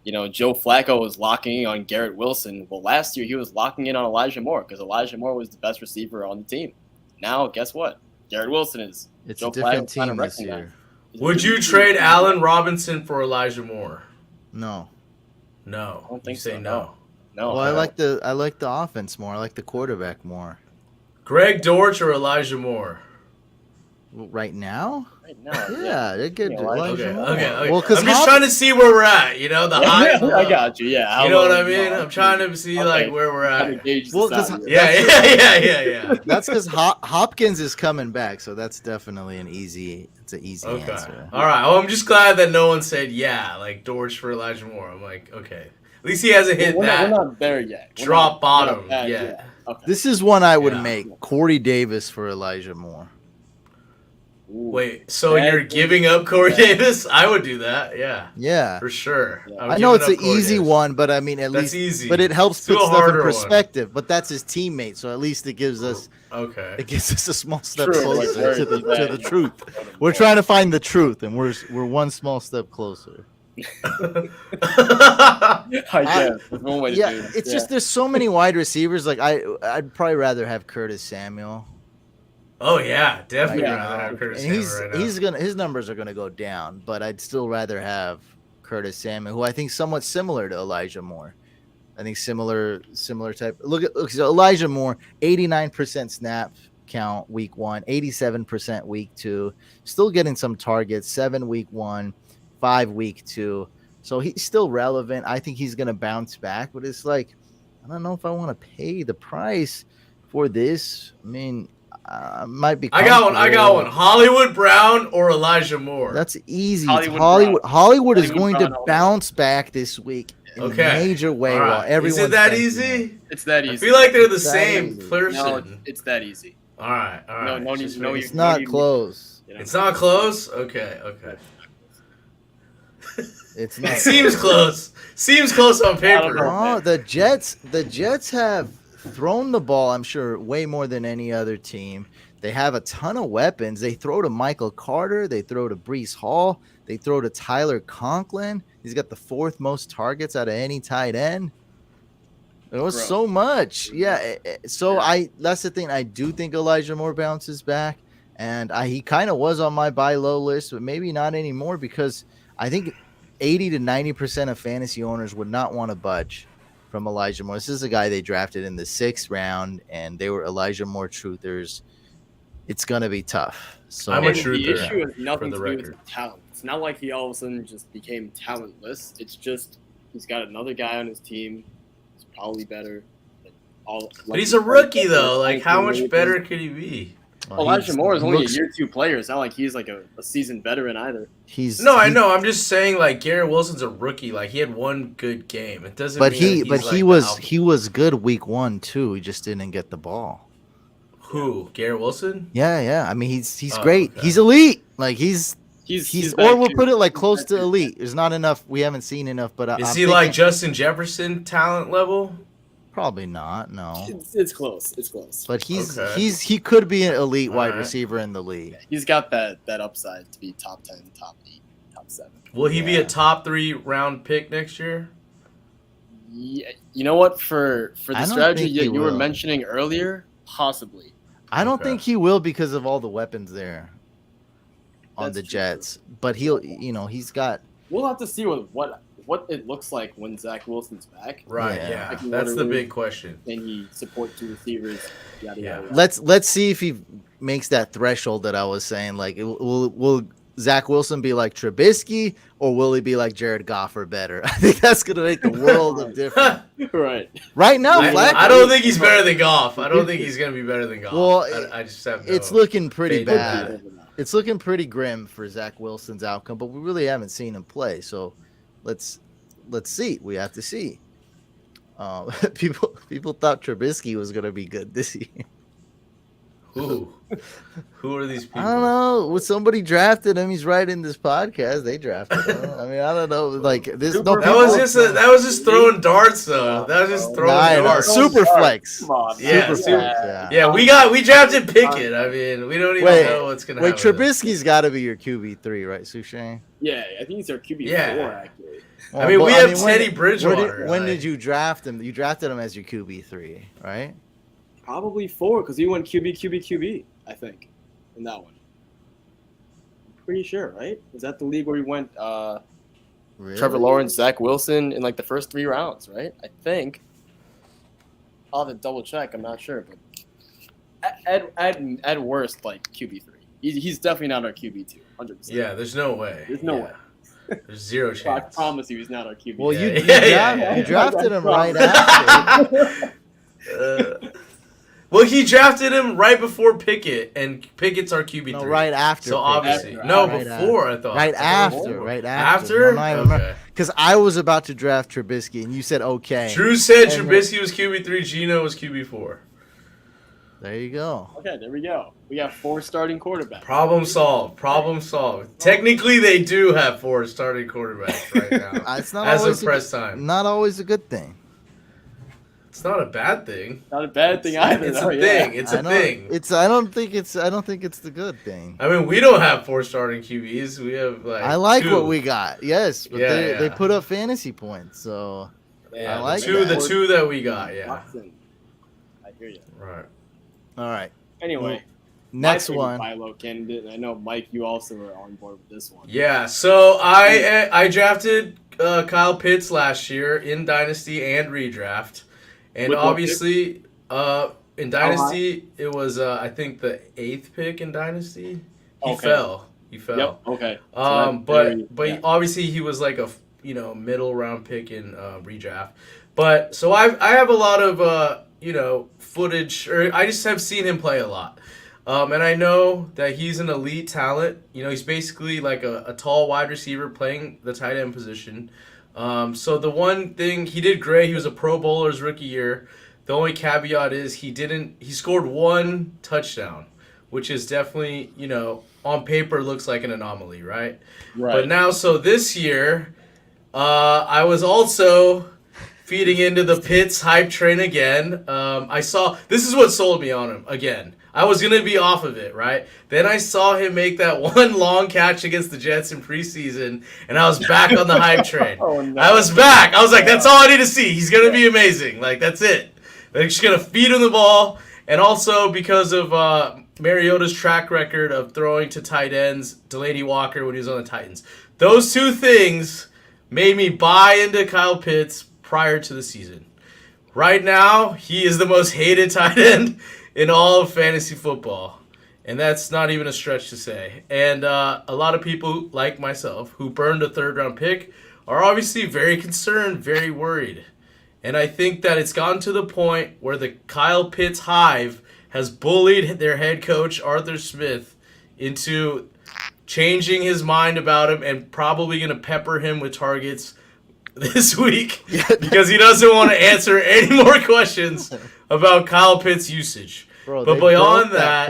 Joe Flacco was locking in on Garrett Wilson. Well, last year he was locking in on Elijah Moore because Elijah Moore was the best receiver on the team. Now, guess what? Garrett Wilson is. It's Joe a different Flacco kind team of this year. Would you trade Allen Robinson for Elijah Moore? No. No. I don't think you say so, no. No. Well, I like the offense more. I like the quarterback more. Greg Dortch or Elijah Moore? Right now? Right now. Yeah, they get Elijah Okay. Moore. Okay. Well, I'm just trying to see where we're at. The high. I got you. Yeah. You know what I mean? I'm trying to see where we're at. Well, 'cause- Yeah. That's because Hopkins is coming back, so that's definitely it's an easy Okay. answer. All right. Well, I'm just glad that no one said like Dortch for Elijah Moore. I'm like, okay. At least he hasn't hit that. We're not there yet. Drop bottom yet. Okay. This is one I would Yeah. make. Corey Davis for Elijah Moore. Ooh. Wait, so Bad you're thing. giving up Corey Davis? I would do that. Yeah, Yeah. for sure. Yeah. I'm I know it's giving an up Corey easy Davis. one, but I mean, at That's least, easy. but it helps Let's do put a stuff in harder one. perspective. But that's his teammate, so at least it gives us Okay. a small step True, closer like, to the very- truth. We're trying to find the truth, and we're one small step closer. I guess. That's one way to Yeah, do it. it's just there's so many wide receivers. Like I'd probably rather have Curtis Samuel. Oh yeah, definitely Yeah. rather have Curtis And Samuel right now. his numbers are gonna go down, but I'd still rather have Curtis Samuel, who I think somewhat similar to Elijah Moore. I think similar type. Look, so Elijah Moore, 89% snap count week 1, 87% week 2, still getting some targets, 7 week 1, 5 week 2. So he's still relevant. I think he's gonna bounce back, but it's like I don't know if I want to pay the price for this. I mean, might be. I got one. comfortable. Hollywood Brown or Elijah Moore? That's easy. Hollywood Hollywood is Hollywood going Brown to all day. bounce back this week in a major way. All While right. everyone's Is it that thanking easy? him. It's that I easy. feel like they're the It's that same easy. person. No, it's that easy. All right. No need- Just no making- you- It's not you- close. It's not close. Okay. It's It not. seems close. Seems close on don't paper. know. Oh, the Jets have thrown the ball, I'm sure, way more than any other team. They have a ton of weapons. They throw to Michael Carter. They throw to Breece Hall. They throw to Tyler Conklin. He's got the 4th most targets out of any tight end. It was Bro. so much. Yeah. So that's the thing. I do think Elijah Moore bounces back. And he kind of was on my buy low list, but maybe not anymore because I think 80 to 90% of fantasy owners would not want to budge from Elijah Moore. This is a guy they drafted in the 6th round, and they were Elijah Moore truthers. It's going to be tough. So I'm a And truther, the issue has nothing for to the do with record. his talent. It's not like he all of a sudden just became talentless. It's just he's got another guy on his team. He's probably better. Than all. But he's a rookie though. Like, how much better could he be? Elijah Moore is only looks- a year 2 player. It's not like he's like a seasoned veteran either. I know. I'm just saying, like, Garrett Wilson's a rookie. Like, he had one good game. It doesn't. But mean he that he's, like, he was good week 1 too. He just didn't get the ball. Who? Garrett Wilson? Yeah. I mean, he's Oh, great. okay. He's elite. Like he's He's or back we'll to- put it like he's close back to elite. There's not enough. We haven't seen enough. But Is I'm he like thinking- Justin Jefferson talent level? Probably not. No. It's close. It's close. But Okay. he could be an elite wide Alright. receiver in the league. He's got that upside to be top 10, top 8, top 7. Will he be Yeah. a top 3 round pick next year? Yeah, you know what? For I the don't strategy think he you were will. mentioning earlier, possibly. I don't Okay. think he will because of all the weapons there on That's the true. Jets. But he's got. We'll have to see what it looks like when Zach Wilson's back. Right. Yeah. Yeah. Like, That's the literally- big question. Can he support 2 receivers? Yada, Yeah. yada, yada. Let's see if he makes that threshold that I was saying. Like, will Zach Wilson be like Trubisky, or will he be like Jared Goff or better? I think that's gonna make the world of difference. Right. Right now, I don't think he's better than Goff. I don't think he's gonna be better than Goff. Well, I just have no. it's looking pretty faith in bad. that. It's looking pretty grim for Zach Wilson's outcome, but we really haven't seen him play. So let's see. We have to see. People thought Trubisky was going to be good this year. Who are these people? I don't know. When somebody drafted him, he's right in this podcast. They drafted him. I mean, I don't know. Like this, no. That was just throwing darts, though. That was just throwing darts. Super flex. Come on, Yeah, man. Yeah, we drafted Pickett. I mean, we don't even know what's gonna happen. Trubisky's got to be your QB3, right, Sushane? Yeah, I think he's our QB4 Yeah. actually. I mean, we have Teddy Bridgewater. When did you draft him? You drafted him as your QB3, right? Probably 4 because he went QB, I think, in that one. I'm pretty sure, right? Was that the league where he went Really? Trevor Lawrence, Zach Wilson in like the first 3 rounds, right? I think. I'll have to double check. I'm not sure, but at worst, like QB3. He's definitely not our QB2, 100%. Yeah, there's no way. There's no way. There's zero So I chance. promise you, he's not our QB. Well, you Yeah. drafted him right after. Well, he drafted him right before Pickett, and Pickett's our QB3. No, right after. So Pickett. obviously, Right before I thought. Right after. After? Okay. Because I was about to draft Trubisky, and you said okay. Drew said And Trubisky was QB3, Gino was QB4. There you go. Okay, there we go. We got 4 starting quarterbacks. Problem solved. Technically, they do have 4 starting quarterbacks right now. It's not as always of press time. Not always a good thing. It's not a bad thing. Not a bad thing either. It's though, a yeah. thing. It's a I know. thing. I don't think it's the good thing. I mean, we don't have 4 starting QBs. We have like. I like 2. what we got. Yes, but Yeah, they put up fantasy points, so Yeah, I like the that. 2 that we got. Yeah. Watson. I hear you. Right. all right. Anyway, Next my favorite one. Philo candidate, and I know Mike, you also were on board with this one. Yeah. So I drafted Kyle Pitts last year in Dynasty and redraft, and With what obviously in Dynasty it was I think the 8th pick in Dynasty. He Okay. fell. Yep. Okay. But obviously he was like a middle round pick in redraft. But so I have a lot of footage, or I just have seen him play a lot, and I know that he's an elite talent. He's basically like a tall wide receiver playing the tight end position. So the one thing he did great. He was a Pro Bowler his rookie year. The only caveat is he scored 1 touchdown, which is definitely on paper looks like an anomaly, right? Right. But now, so this year, I was also feeding into the Pitts hype train again. I saw, this is what sold me on him again. I was going to be off of it, right? Then I saw him make that 1 long catch against the Jets in preseason, and I was back on the hype train. Oh, no. I was back. I was like, that's all I need to see. He's going to be amazing. Like, that's it. They're just going to feed him the ball. And also because of Mariota's track record of throwing to tight ends, Delaney Walker when he was on the Titans. Those 2 things made me buy into Kyle Pitts prior to the season. Right now, he is the most hated tight end in all of fantasy football. And that's not even a stretch to say. And a lot of people, like myself, who burned a 3rd-round pick, are obviously very concerned, very worried. And I think that it's gotten to the point where the Kyle Pitts hive has bullied their head coach, Arthur Smith, into changing his mind about him and probably going to pepper him with targets this week because he doesn't want to answer any more questions about Kyle Pitts' usage. Bro, but beyond that,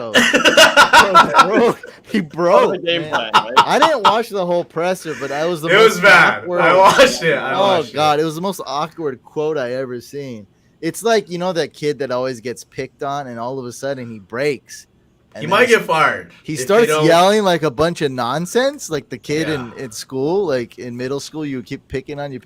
he broke. the game man. plan, right? I didn't watch the whole presser, but that was the it most was bad. awkward. I watched it. God, it was the most awkward quote I ever seen. It's like that kid that always gets picked on, and all of a sudden he breaks. And He might get fired. He if starts you don't- yelling like a bunch of nonsense, like the kid Yeah. in school, like in middle school. You keep picking on, he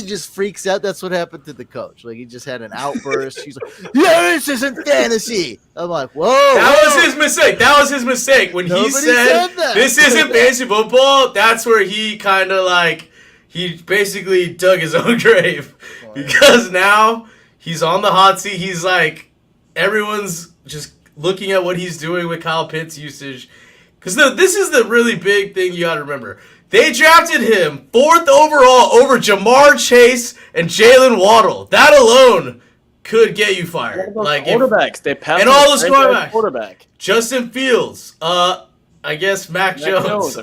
just freaks out. That's what happened to the coach. Like he just had an outburst. He's like, "Yeah, this isn't fantasy." I'm like, "Whoa!" That was his mistake. That was his mistake. When Nobody he said that. this isn't fantasy football, that's where he kind of he basically dug his own grave. Because now he's on the hot seat. He's like, everyone's just looking at what he's doing with Kyle Pitts' usage. Because this is the really big thing you got to remember. They drafted him 4th overall over Jamar Chase and Jalen Waddle. That alone could get you fired. Quarterbacks, they passed and all those quarterback. Justin Fields, I guess Mac Jones.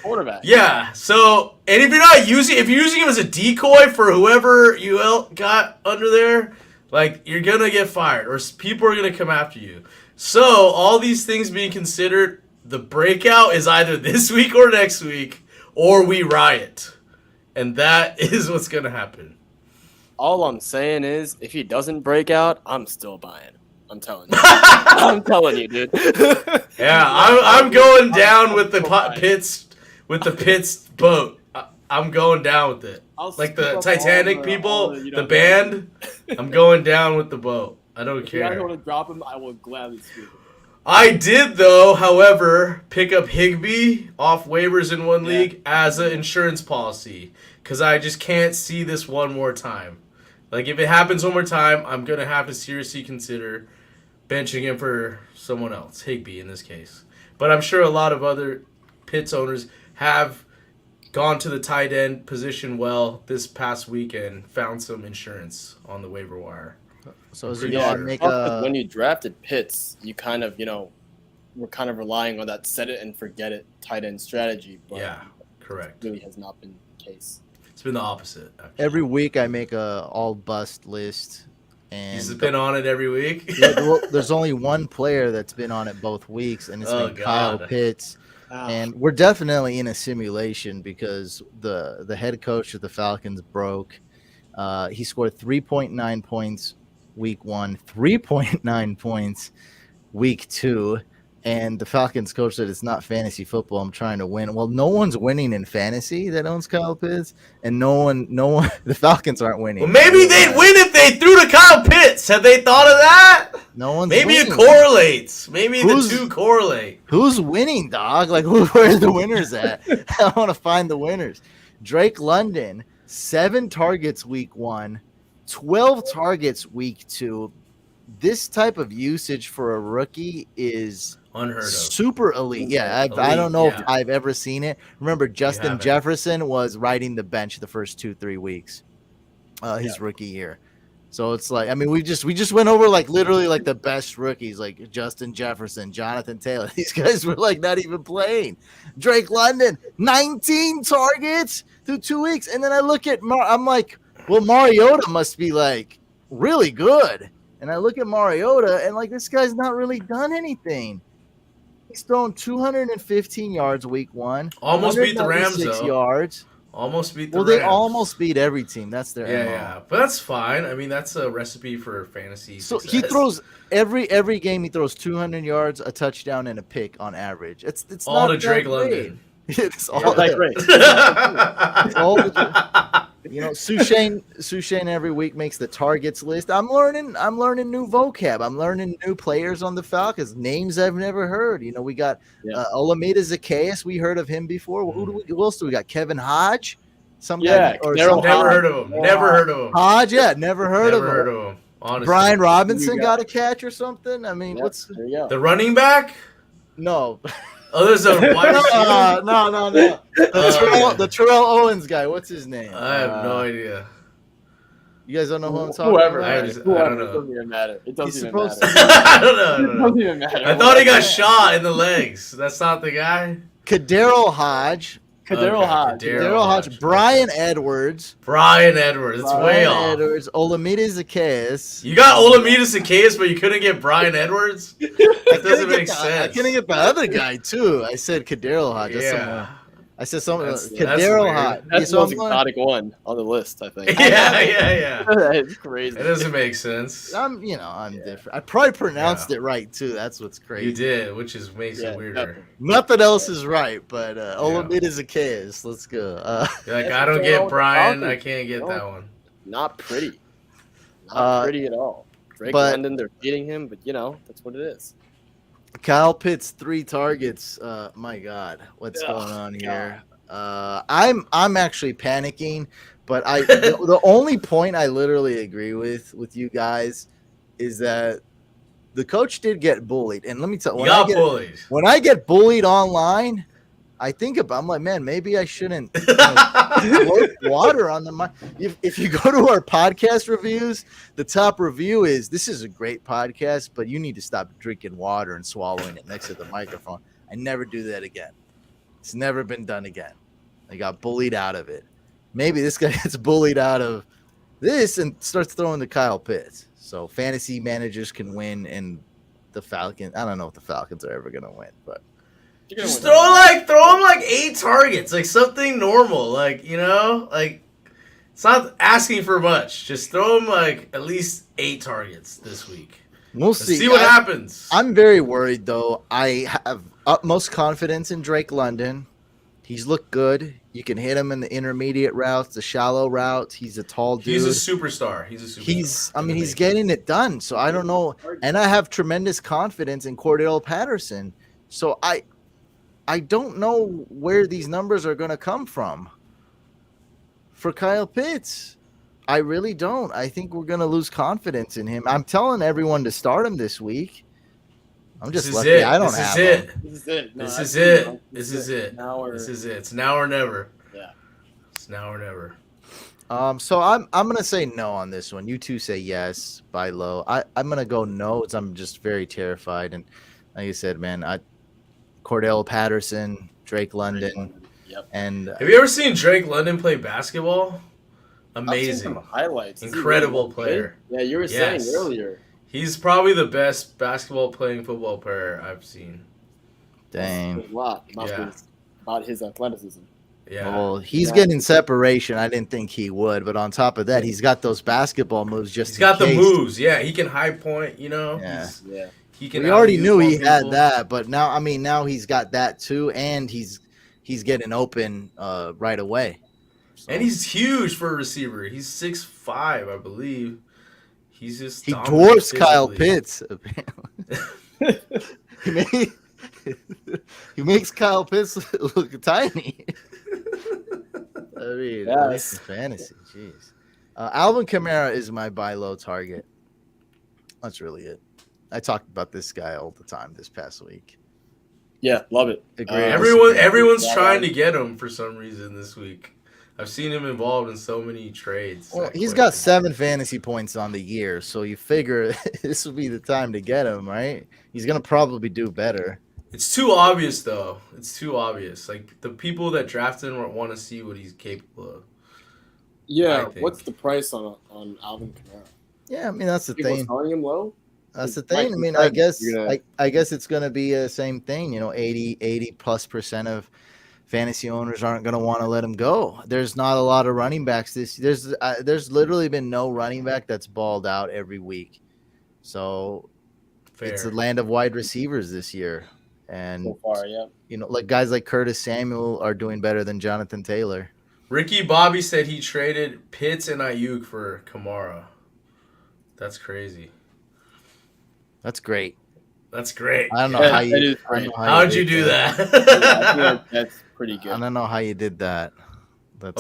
Quarterback. Yeah. So, and if you're using him as a decoy for whoever you got under there, Like, you're going to get fired or people are going to come after you. So, all these things being considered, the breakout is either this week or next week, or we riot. And that is what's going to happen. All I'm saying is, if he doesn't break out, I'm still buying. I'm telling you. I'm telling you, dude. Yeah, I'm going down with the Pitts boat. I'm going down with it. Like the Titanic people, the band. I'm going down with the boat. I don't care. If you guys want to drop him, I will gladly scoop him. I did, though, however, pick up Higbee off waivers in one league as an insurance policy because I just can't see this one more time. Like, if it happens one more time, I'm going to have to seriously consider benching him for someone else, Higbee in this case. But I'm sure a lot of other Pitts owners have gone to the tight end position well this past weekend, found some insurance on the waiver wire. So is it going to make a... When you drafted Pitts, you kind of, were kind of relying on that set it and forget it tight end strategy. But yeah, correct. It really has not been the case. It's been the opposite, actually. Every week I make a all bust list. And he's been on it every week? well, there's only one player that's been on it both weeks, and it's been Kyle Pitts. Wow. And we're definitely in a simulation because the head coach of the Falcons broke. He scored 3.9 points week 1, 3.9 points week 2, and the Falcons coach said it's not fantasy football. I'm trying to win. Well, no one's winning in fantasy that owns Kyle Pitts, and no one. The Falcons aren't winning. Well, maybe they'd win if they threw to Kyle Pitts. Have they thought of that? No one's Maybe winning. it correlates. Maybe the two correlate. Who's winning, dog? Like, where are the winners at? I want to find the winners. Drake London, 7 targets week 1, 12 targets week 2. This type of usage for a rookie is unheard of. Super elite. Yeah, I don't know if I've ever seen it. Remember, Justin Jefferson was riding the bench the first 2-3 weeks, his rookie year. So it's like, I mean, we just went over like literally like the best rookies, like Justin Jefferson, Jonathan Taylor. These guys were like not even playing. Drake London, 19 targets through 2 weeks, and then I look at I'm like, well, Mariota must be like really good. And I look at Mariota, and like this guy's not really done anything. He's thrown 215 yards week 1. Almost beat the Rams, though. Yards. Almost beat the Rams. Well, they almost beat every team. That's their MO. Yeah. But that's fine. I mean, that's a recipe for fantasy success. He throws every game. He throws 200 yards, a touchdown, and a pick on average. It's all not to Drake London. It's all that great. It's all Sushane every week makes the targets list. I'm learning new vocab. I'm learning new players on the Falcons, names I've never heard. We got Olamide Zacchaeus. We heard of him before. Who else do we got? Kevin Hodge. Never heard of him. Never heard of him. Hodge, never heard of him. Honestly. Brian Robinson got a catch or something. I mean, what's the running back? No. Oh, there's a wide receiver. No. The Terrell Owens guy. What's his name? I have no idea. You guys don't know who I'm talking about? I don't know. It doesn't even matter. It doesn't even matter. I don't know. It doesn't even matter. I thought he got shot in the legs. That's not the guy? Kadarius Hodge. Kadarius Hodge. Brian Edwards. It's way off. Edwards. Olamide Zacchaeus. You got Olamide Zacchaeus, but you couldn't get Brian Edwards? That doesn't make sense. I couldn't get the other guy, too. I said Kadarius Hodge. I said something. Kadarius Hodge. That's the most exotic one on the list, I think. Yeah. It's crazy. It doesn't make sense. I'm different. I probably pronounced it right, too. That's what's crazy. You did, which makes it weirder. Nothing else is right, but Olamide Zacchaeus. Let's go. You're like, I don't get Brian. I can't get that one. Not pretty. Not pretty at all. Drake London, they're beating him, but, that's what it is. Kyle Pitts, 3 targets. My God, what's going on here? I'm actually panicking, but the only point I literally agree with you guys is that the coach did get bullied. And let me tell you, when I get bullied online, I think I'm like, man, maybe I shouldn't float water on the mic. If you go to our podcast reviews, the top review is, this is a great podcast, but you need to stop drinking water and swallowing it next to the microphone. I never do that again. It's never been done again. I got bullied out of it. Maybe this guy gets bullied out of this and starts throwing to Kyle Pitts. So fantasy managers can win, and the Falcons. I don't know if the Falcons are ever gonna win, but Just throw him like 8 targets, like something normal, like like it's not asking for much. Just throw him like at least 8 targets this week. we'll see. See what happens. I'm very worried though. I have utmost confidence in Drake London. He's looked good. You can hit him in the intermediate routes, the shallow routes. He's a tall dude. He's a superstar. He's getting it done. So I don't know. And I have tremendous confidence in Cordell Patterson. So I don't know where these numbers are going to come from for Kyle Pitts. I really don't. I think we're going to lose confidence in him. I'm telling everyone to start him this week. I'm just lucky I don't have him. This is it. This is it. This is it. It's now or never. Yeah. It's now or never. So I'm gonna say no on this one. You two say yes, buy low. I'm gonna go no. I'm just very terrified. And like I said, man, Cordell Patterson, Drake London. Yep. And have you ever seen Drake London play basketball? Amazing. I've seen some highlights. Incredible player. Yeah, you were saying earlier. He's probably the best basketball playing football player I've seen. Dang. A lot about his athleticism. Yeah. Well, he's getting separation. I didn't think he would, but on top of that, he's got those basketball moves. He's got the moves. Yeah, he can high point. Yeah. He can. We already knew he had that, but now he's got that too, and he's getting open right away. So. And he's huge for a receiver. He's 6'5", I believe. He's just he dwarfs Kyle Pitts. he makes Kyle Pitts look tiny. I mean, that's fantasy. Jeez. Alvin Kamara is my buy low target. That's really it. I talked about this guy all the time this past week. Yeah, love it. Everyone's trying to get him for some reason this week. I've seen him involved in so many trades. Well, he's got 7 fantasy points on the year, so you figure this will be the time to get him, right? He's gonna probably do better. It's too obvious, though. It's too obvious. Like the people that draft him want to see what he's capable of. Yeah, what's the price on Alvin Kamara? Yeah, I mean that's the thing. Selling him low. That's the thing. I mean, I guess it's gonna be the same thing. 80+% of fantasy owners aren't going to want to let him go. There's not a lot of running backs there's literally been no running back that's balled out every week. So it's the land of wide receivers this year. And so far, yeah. Like guys like Curtis Samuel are doing better than Jonathan Taylor. Ricky Bobby said he traded Pitts and Ayuk for Kamara. That's crazy. That's great. That's great. I don't know how you. How'd you do that? That's pretty good. I don't know how you did that.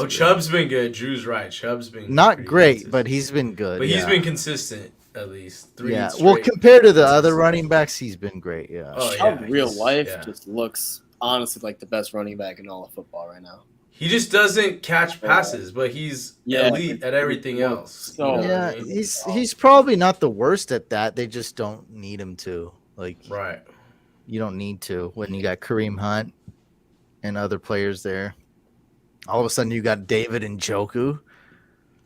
Chubb's been good. Drew's right. Chubb's been not great, consistent. But he's been good. But he's been consistent at least. 3 straight. Well, compared to the other running backs, he's been great. Yeah. Chubb, real life, just looks honestly like the best running back in all of football right now. He just doesn't catch passes, but he's elite at everything else. So, he's probably not the worst at that. They just don't need him to. Right. You don't need to when you got Kareem Hunt and other players there. All of a sudden, you got David Njoku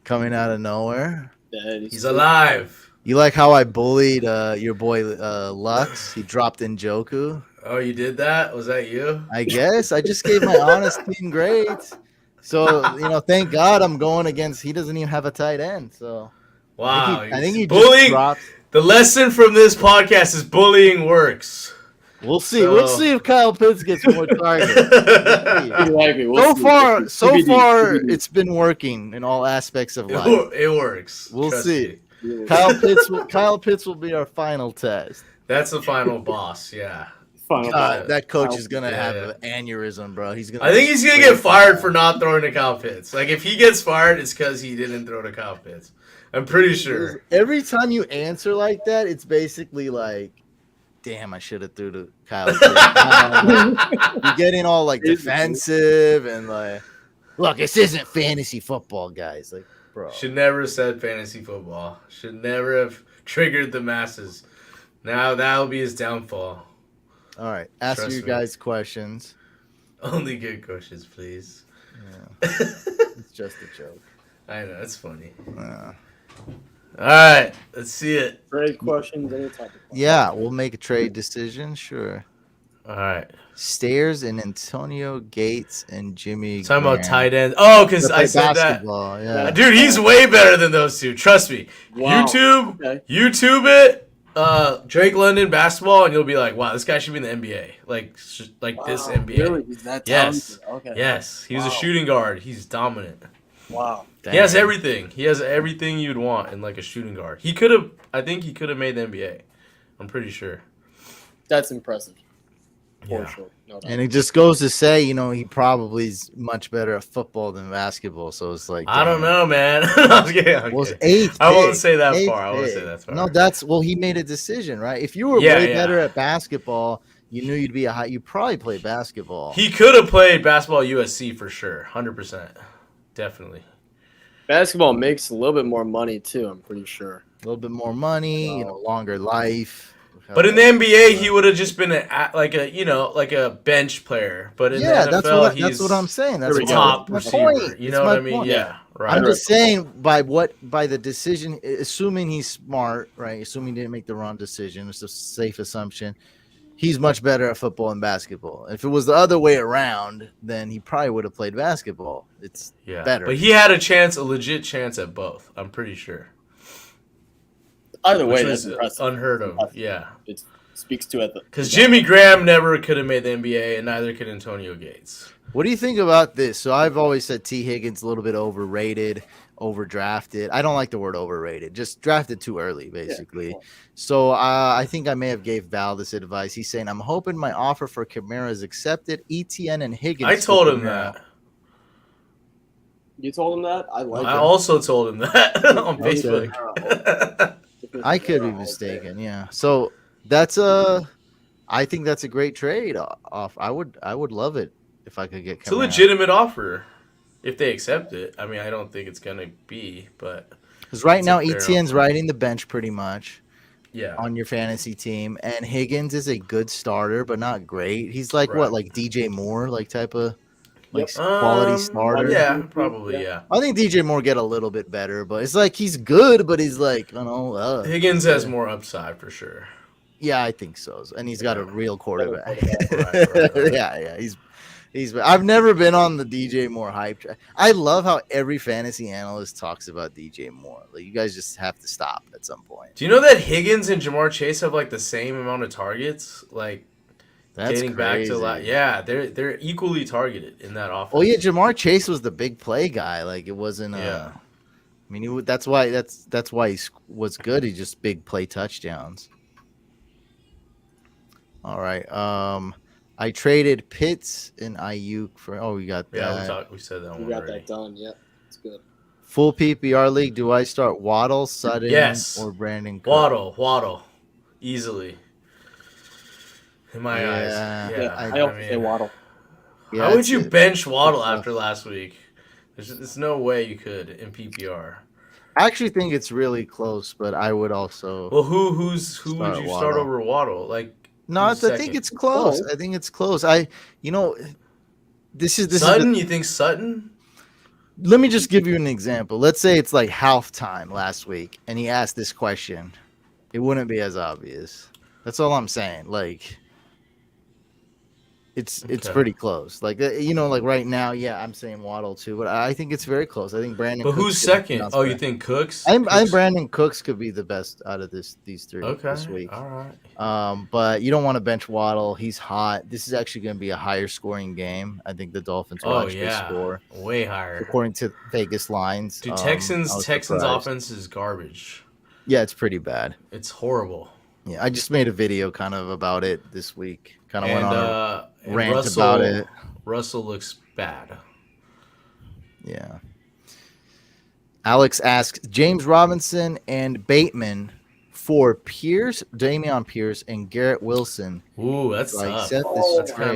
coming out of nowhere. He's alive. You like how I bullied your boy Lux? He dropped Njoku. Oh, you did that? Was that you? I guess. I just gave my honest team grades. So, thank God I'm going against – he doesn't even have a tight end. So, wow. I think he bullying. Just dropped. The lesson from this podcast is bullying works. We'll see. So, let's see if Kyle Pitts gets more targets. So far, it's been working in all aspects of life. It works. We'll see. Kyle Pitts will be our final test. That's the final boss. Yeah. That coach is gonna have an aneurysm, bro. I think he's gonna get fired for not throwing to Kyle Pitts. Like if he gets fired, it's because he didn't throw to Kyle Pitts. I'm pretty sure. Every time you answer like that, it's basically like, damn, I should have threw to Kyle Pitts. You're getting all defensive and look, this isn't fantasy football, guys. Bro. Should never have said fantasy football. Should never have triggered the masses. Now that'll be his downfall. All right, ask you guys questions. Only good questions, please. Yeah. It's just a joke. I know, it's funny. Uh, All right, let's see it. Trade questions, any type of questions. yeah, we'll make a trade decision. Sure. All right. Stairs and Antonio Gates and Jimmy. Talking about Graham. tight ends. Oh, because They I play said basketball. Yeah. that. Dude, he's way better than those two. Trust me. Wow. YouTube it. Drake London basketball, and you'll be like, wow, this guy should be in the NBA. Like this NBA. Really? He's that Yes. talented? Okay. Yes. He was a Wow. shooting guard. He's dominant. Wow. He has everything. He has everything you'd want in like a shooting guard. I think he could have made the NBA. I'm pretty sure. That's impressive. For Yeah. sure. No doubt. And it just goes to say, he probably is much better at football than basketball. So it's like, I don't damn. know, man. I'm kidding, I'm Was kidding. eighth. I won't pick, say that eighth far. I won't pick. say that far. No, he made a decision, right? If you were Yeah, way yeah. better at basketball, you knew you'd be you probably play basketball. He could have played basketball at USC for sure. 100%. Definitely. Basketball makes a little bit more money too, I'm pretty sure. A little bit more money, Wow. longer life. But in the NBA, he would have just been like a bench player. But in the NFL, that's what I'm saying. That's a There we top go. my receiver. point. You It's know what my I mean? point. Yeah. Right. I'm just saying by the decision, assuming he's smart, right? Assuming he didn't make the wrong decision, it's a safe assumption. He's much better at football and basketball. If it was the other way around, then he probably would have played basketball. It's better. But he had a legit chance at both. I'm pretty sure. Either way, Which that's was impressive. unheard of. Yeah. It speaks to it. Because Jimmy Graham never could have made the NBA, and neither could Antonio Gates. What do you think about this? So I've always said T. Higgins a little bit overrated, overdrafted. I don't like the word overrated. Just drafted too early, basically. Yeah. So I think I may have gave Val this advice. He's saying, I'm hoping my offer for Kamara is accepted. Etienne and Higgins. I told him Kamara. that. You told him that? I like I it. also told him that on Okay. Facebook. I could be mistaken. Yeah. So I think that's a great trade off. I would love it if I could get It's a Kamara. legitimate offer if they accept it. I mean, I don't think it's going to be, but Because right it's now a fair Etienne's offer. riding the bench pretty much yeah. on your fantasy team, and Higgins is a good starter, but not great. He's like Right. what, like DJ Moore, like type of like Yep. quality starter. Yeah, probably, yeah. I think DJ Moore get a little bit better, but it's like he's good, but he's like, I don't know. Higgins has more upside for sure. Yeah, I think so. And he's got a real quarterback. Right. Yeah. He's. I've never been on the DJ Moore hype train. I love how every fantasy analyst talks about DJ Moore. Like, you guys just have to stop at some point. Do you know that Higgins and Jamar Chase have like the same amount of targets? Like That's dating crazy. back to yeah, they're equally targeted in that offense. Oh yeah, Jamar Chase was the big play guy. Like it wasn't. Yeah. I mean, that's why he was good. He just big play touchdowns. All right. I traded Pitts and Ayuk for. Oh, we got that. Yeah, we said that one You got already. that done. Yeah, it's good. Full PPR league. Do I start Waddle, Sutton, Yes. or Brandon Cook? Waddle, easily. In my eyes, Yeah. yeah. I also say Waddle. Yeah, How would it's- you bench Waddle after last week? There's no way you could in PPR. I actually think it's really close, but I would also. Well, who would Start you start Waddle. over Waddle? Like No, who's I think second? it's close. Close. I think it's close. This is Sutton. You think Sutton? Let me just give you an example. Let's say it's like halftime last week, and he asked this question. It wouldn't be as obvious. That's all I'm saying. Like, it's Okay. pretty close. Like like right now, yeah, I'm saying Waddle too, but I think it's very close. I think Brandon. But Cooks who's could be second? announced Oh, you there. think Cooks? I think Cooks? Brandon Cooks could be the best out of these three Okay. this week. All right. But you don't want to bench Waddle. He's hot. This is actually going to be a higher scoring game. I think the Dolphins will Oh actually yeah, score way higher. according to Vegas lines. Dude, I Texans was Texans surprised. offense is garbage. Yeah, it's pretty bad. It's horrible. Yeah, I just made a video kind of about it this week. Kind of went on And a rant Russell, about it. Russell looks bad. Yeah. Alex asks James Robinson and Bateman for Dameon Pierce, and Garrett Wilson. Ooh, that's Do I tough. accept this That's trade?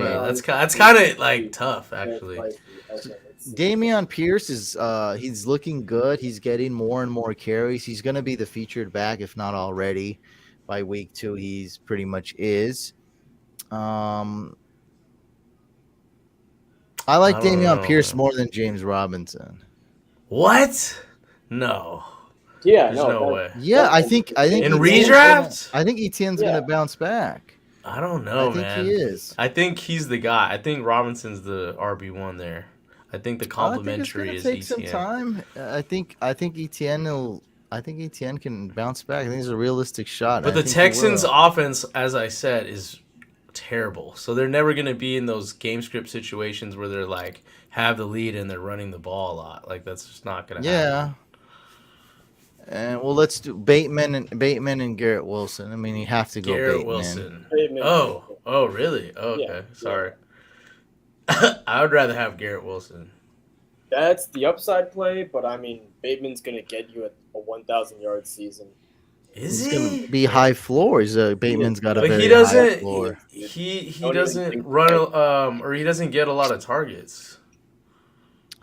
kind of like tough actually. Dameon Pierce is he's looking good. He's getting more and more carries. He's going to be the featured back, if not already. By week 2, he's pretty much is. I like I don't Dameon know, Pierce man. more than James Robinson. What? No. Yeah, There's no, no way. Yeah, I think In Etienne's redraft? I think Etienne's Yeah. gonna bounce back. I don't know, I think man. he is. I think he's the guy. I think Robinson's the RB1 there. I think the I think it's complimentary gonna is take some Etienne. time. I think Etienne can bounce back. I think it's a realistic shot. But I the think he Texans' will. offense, as I said, is terrible. So they're never going to be in those game script situations where they're like have the lead and they're running the ball a lot. Like that's just not going to happen. Yeah. And well, let's do Bateman and Garrett Wilson. I mean, you have to go Garrett Bateman. Wilson. Bateman. Oh, really? Oh, okay, Yeah, sorry. I would rather have Garrett Wilson. That's the upside play, but I mean, Bateman's gonna get you a 1,000-yard season. Is He's he? gonna be high floors. Bateman's got a But very he high doesn't. floor. He Don't even doesn't think- run or he doesn't get a lot of targets.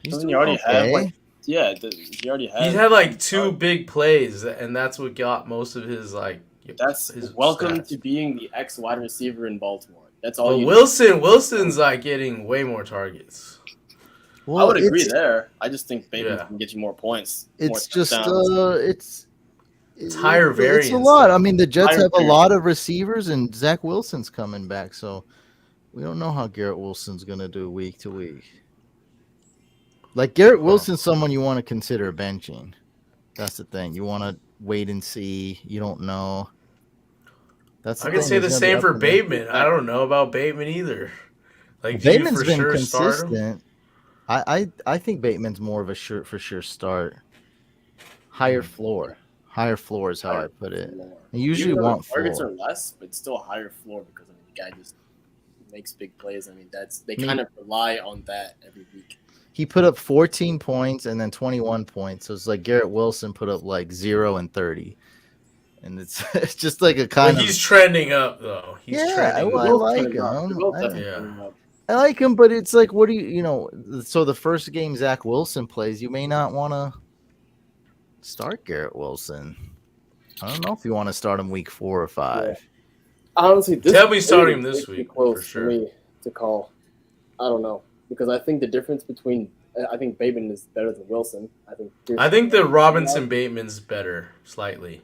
He's Doesn't doing he already have, okay. like, Yeah, he already has. He's had like 2 big plays, and that's what got most of his like. That's his welcome stats. to being the ex-wide receiver in Baltimore. That's all But you Wilson's like getting way more targets. I would agree it's, there. I just think Bateman Yeah. can get you more points. more It's just touchdowns. It's higher It's variance. a lot. I mean, the Jets Higher have a variance. lot of receivers, and Zach Wilson's coming back, so we don't know how Garrett Wilson's gonna do week to week. Like Garrett Wilson's someone you want to consider benching. That's the thing. You want to wait and see. You don't know. That's the I can thing. say the He's gonna be same up for and down. Bateman. I don't know about Bateman either. Like, do you Bateman's for been sure start him? consistent. I think Bateman's more of a for sure start. Higher floor. Higher floor is how I put it. You usually Even though want the targets floor. are less, but still a higher floor because the guy just makes big plays. I mean, they Me- kind of rely on that every week. He put up 14 points and then 21 points. So it's like Garrett Wilson put up like 0 and 30. And it's it's just like a But kind he's trending up though. He's Yeah, trending I up. like They're him. both I- definitely Yeah. coming up. I like him, but it's like, what do you know? So the first game Zach Wilson plays, you may not want to start Garrett Wilson. I don't know if you want to start him week 4 or 5. Honestly, this Tell me starting game him this is week, close for sure. for me to call. I don't know because I think the difference between I think Bateman is better than Wilson. I think the Robinson Bateman's better slightly.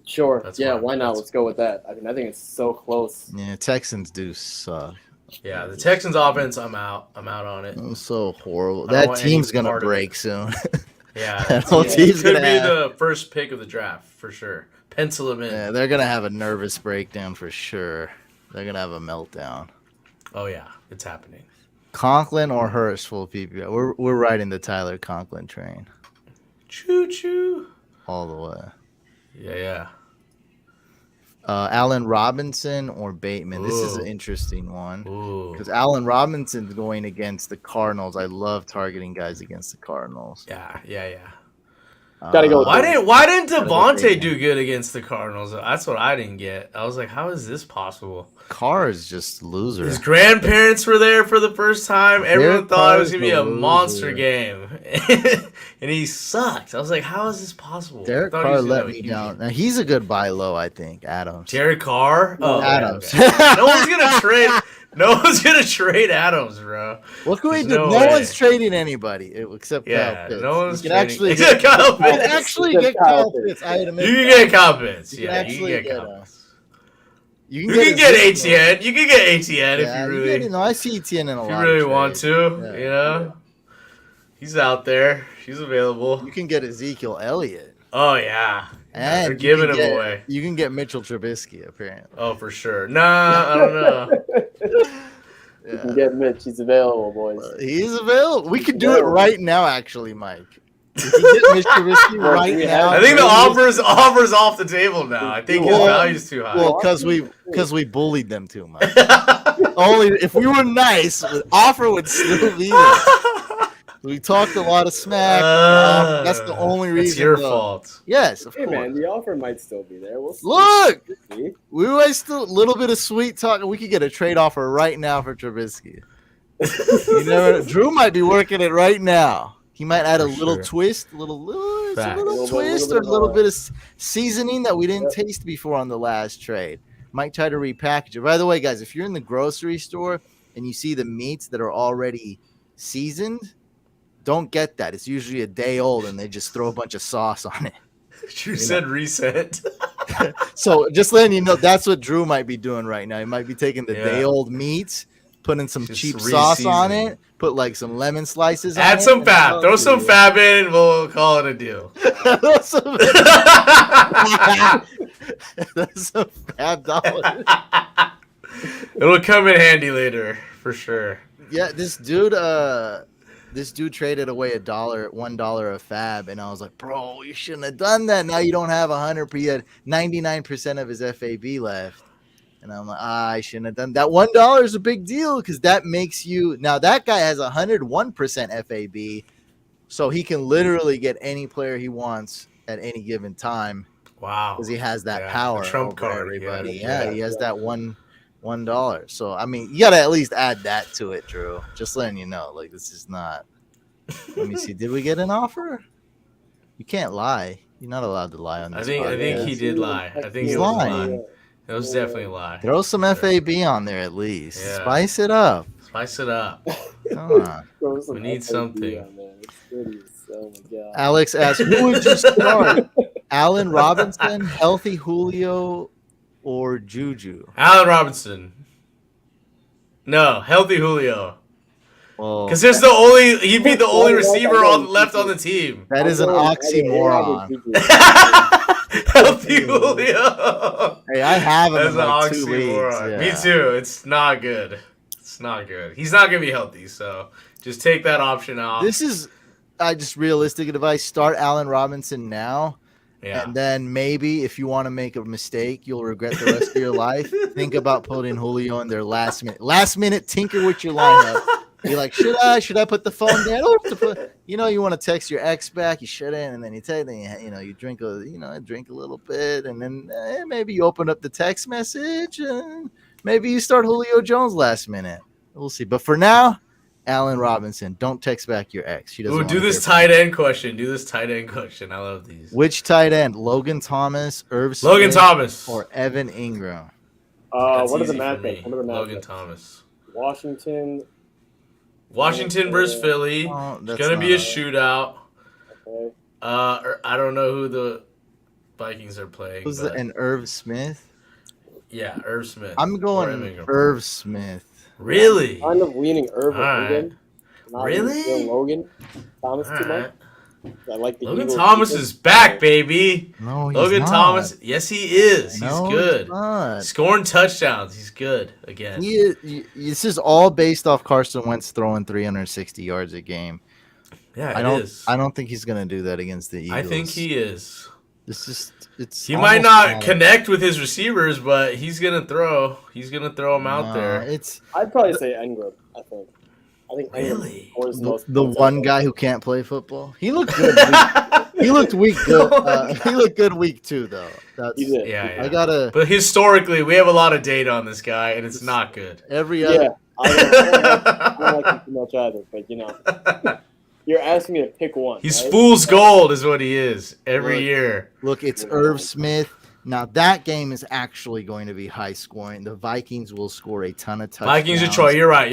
Sure. That's Yeah. what- Why not? that's- Let's go with that. I mean, I think it's so close. Yeah, Texans do suck. Yeah, the Texans offense, I'm out on it. It's so horrible. I don't That want any team's gonna part of break it. soon. Yeah, That whole it team's could gonna be have- the first pick of the draft for sure. Pencil him in. Yeah, they're gonna have a nervous breakdown for sure. They're gonna have a meltdown. Oh yeah, it's happening. Conklin or Hurst full PPR. We're riding the Tyler Conklin train Choo choo. all the way. Yeah. Allen Robinson or Bateman. This is an Ooh. interesting one Ooh. because Allen Robinson's going against the Cardinals. I love targeting guys against the Cardinals. Yeah. Gotta go with Why didn't Gotta go Devontae Bateman. do good against the Cardinals? That's what I didn't get. I was like, how is this possible? Carr is just loser. His grandparents were there for the first time. Everyone thought it was gonna be a Carr's a monster loser. game, and he sucked. I was like, how is this possible? Derek I thought he Carr was gonna let have a me huge down. game. Now he's a good buy low, I think. Adams. Derek Carr. Oh, Adams. okay. No one's gonna trade. No one's gonna trade Adams, bro. What can we There's do? no No way. one's trading anybody except Yeah, Kyle Pitts. no one's You can trading. actually Except get, Kyle you can Pitts. actually Except get Kyle Kyle Pitts. Pitts. I admit You can that. get Kyle Pitts. You can Yeah, you actually can get get Kyle him. Pitts. You You can get Ezekiel. ATN. You can get ATN Yeah, if you really, no, I see Etienne in a if lot. you really of want trades. to. Yeah. You know, he's out there. He's available. You can get Ezekiel Elliott. Oh yeah, And they're you giving can him get- away. You can get Mitchell Trubisky, apparently. Oh for sure. Nah, I don't know. You can get Mitch. He's available, boys. He's available. We could do it available. right now, actually, Mike. We can get Mitch Trubisky Well, right we now. have- I think the offers off the table now. I think his Well, value's too high. Well, because we bullied them too much. Only if we were nice, the offer would still be there. We talked a lot of smack. That's the only reason. It's your though. fault. Yes, of Hey course. man, the offer might still be there. We'll see. Look, See? we might still a little bit of sweet talk. We could get a trade offer right now for Trubisky. You never. Drew might be working it right now. He might add a For little sure. twist, a little Facts. twist, Little or a little bit bit of seasoning that we didn't taste before on the last trade. Might try to repackage it. By the way, guys, if you're in the grocery store and you see the meats that are already seasoned, don't get that. It's usually a day old, and they just throw a bunch of sauce on it. You said reset. So just letting you know, that's what Drew might be doing right now. He might be taking the day old meats, putting some Just cheap sauce on re-season. it, put like some lemon slices on it. Add some and fab. Throw some fab in, and we'll call it a deal. That's some fab dollars. It'll come in handy later, for sure. Yeah, this dude traded away $1 of fab, and I was like, bro, you shouldn't have done that. Now you don't have 100. He had 99% of his FAB left, and I'm like, I shouldn't have done that. $1 is a big deal because that makes you now. That guy has 101% FAB, so he can literally get any player he wants at any given time. Wow, because he has that Yeah, power the trump over card, everybody. yeah. Yeah, he has that $1. So I mean, you gotta at least add that to it, Drew. Just letting you know, like this is not. Let me see. Did we get an offer? You can't lie. You're not allowed to lie on this. I think podcast. he did lie. I think He's it was a lying. lie. It was definitely a lie. Throw some FAB on there at least. Yeah. Spice it up. Spice it up. Come on. We need something. Oh my God. Alex asked, who would you start? Allen Robinson, healthy Julio, or Juju? Allen Robinson. No, healthy Julio. Well, Because he'd be the only receiver left on the team. that is an oxymoron. Healthy Julio. Hey, I have him That's in an like 2 weeks. oxymoron. Yeah. Me too. It's not good. It's not good. He's not gonna be healthy, so just take that option off. This is just realistic advice. Start Allen Robinson now. Yeah. And then maybe if you want to make a mistake, you'll regret the rest of your life. Think about putting Julio in their last minute. Last minute, tinker with your lineup. You're like, should I put the phone down? You want to text your ex back, you shouldn't, and then you drink a little bit, and then maybe you open up the text message, and maybe you start Julio Jones last minute. We'll see. But for now, Allen Robinson, don't text back your ex. She doesn't. Ooh, do this tight end question. I love these. Which tight end? Logan Thomas, Irv Smith, Logan Thomas or Evan Ingram? That's What are the easy for me. matchups? Logan Thomas. Washington versus Philly. Oh, It's that's gonna be a not- shootout. Okay. I don't know who the Vikings are playing. Who's but and Irv Smith? yeah, Irv Smith. I'm or going Evan Ingram. Irv Smith. Really? Kind of leaning Irv All right. Logan. Not Really? feeling Logan Thomas All too much. right. I like the Logan Eagles Thomas defense. is back, baby. No, he's Logan not. Thomas. Yes, he is. No, He's good. he's not. Scoring touchdowns. He's good again. This is all based off Carson Wentz throwing 360 yards a game. Yeah, I it is. don't think he's gonna do that against the Eagles. I think he is. It's He might almost not connect with his receivers, but he's gonna throw. He's gonna throw them out there. I'd probably say Ingram. I think Ingram Really? scores the most the points one out guy who can't play football. He looked good. He looked weak. Good. He looked good week 2 though. That's, He did. Yeah, yeah. I gotta But historically, we have a lot of data on this guy, and it's not good. every there. other. I don't like him too much either, but you're asking me to pick one. He's right? fool's gold, is what he is every Look, year. Look, it's Irv Smith. Now that game is actually going to be high scoring. The Vikings will score a ton of touchdowns. Vikings, Detroit. You're right.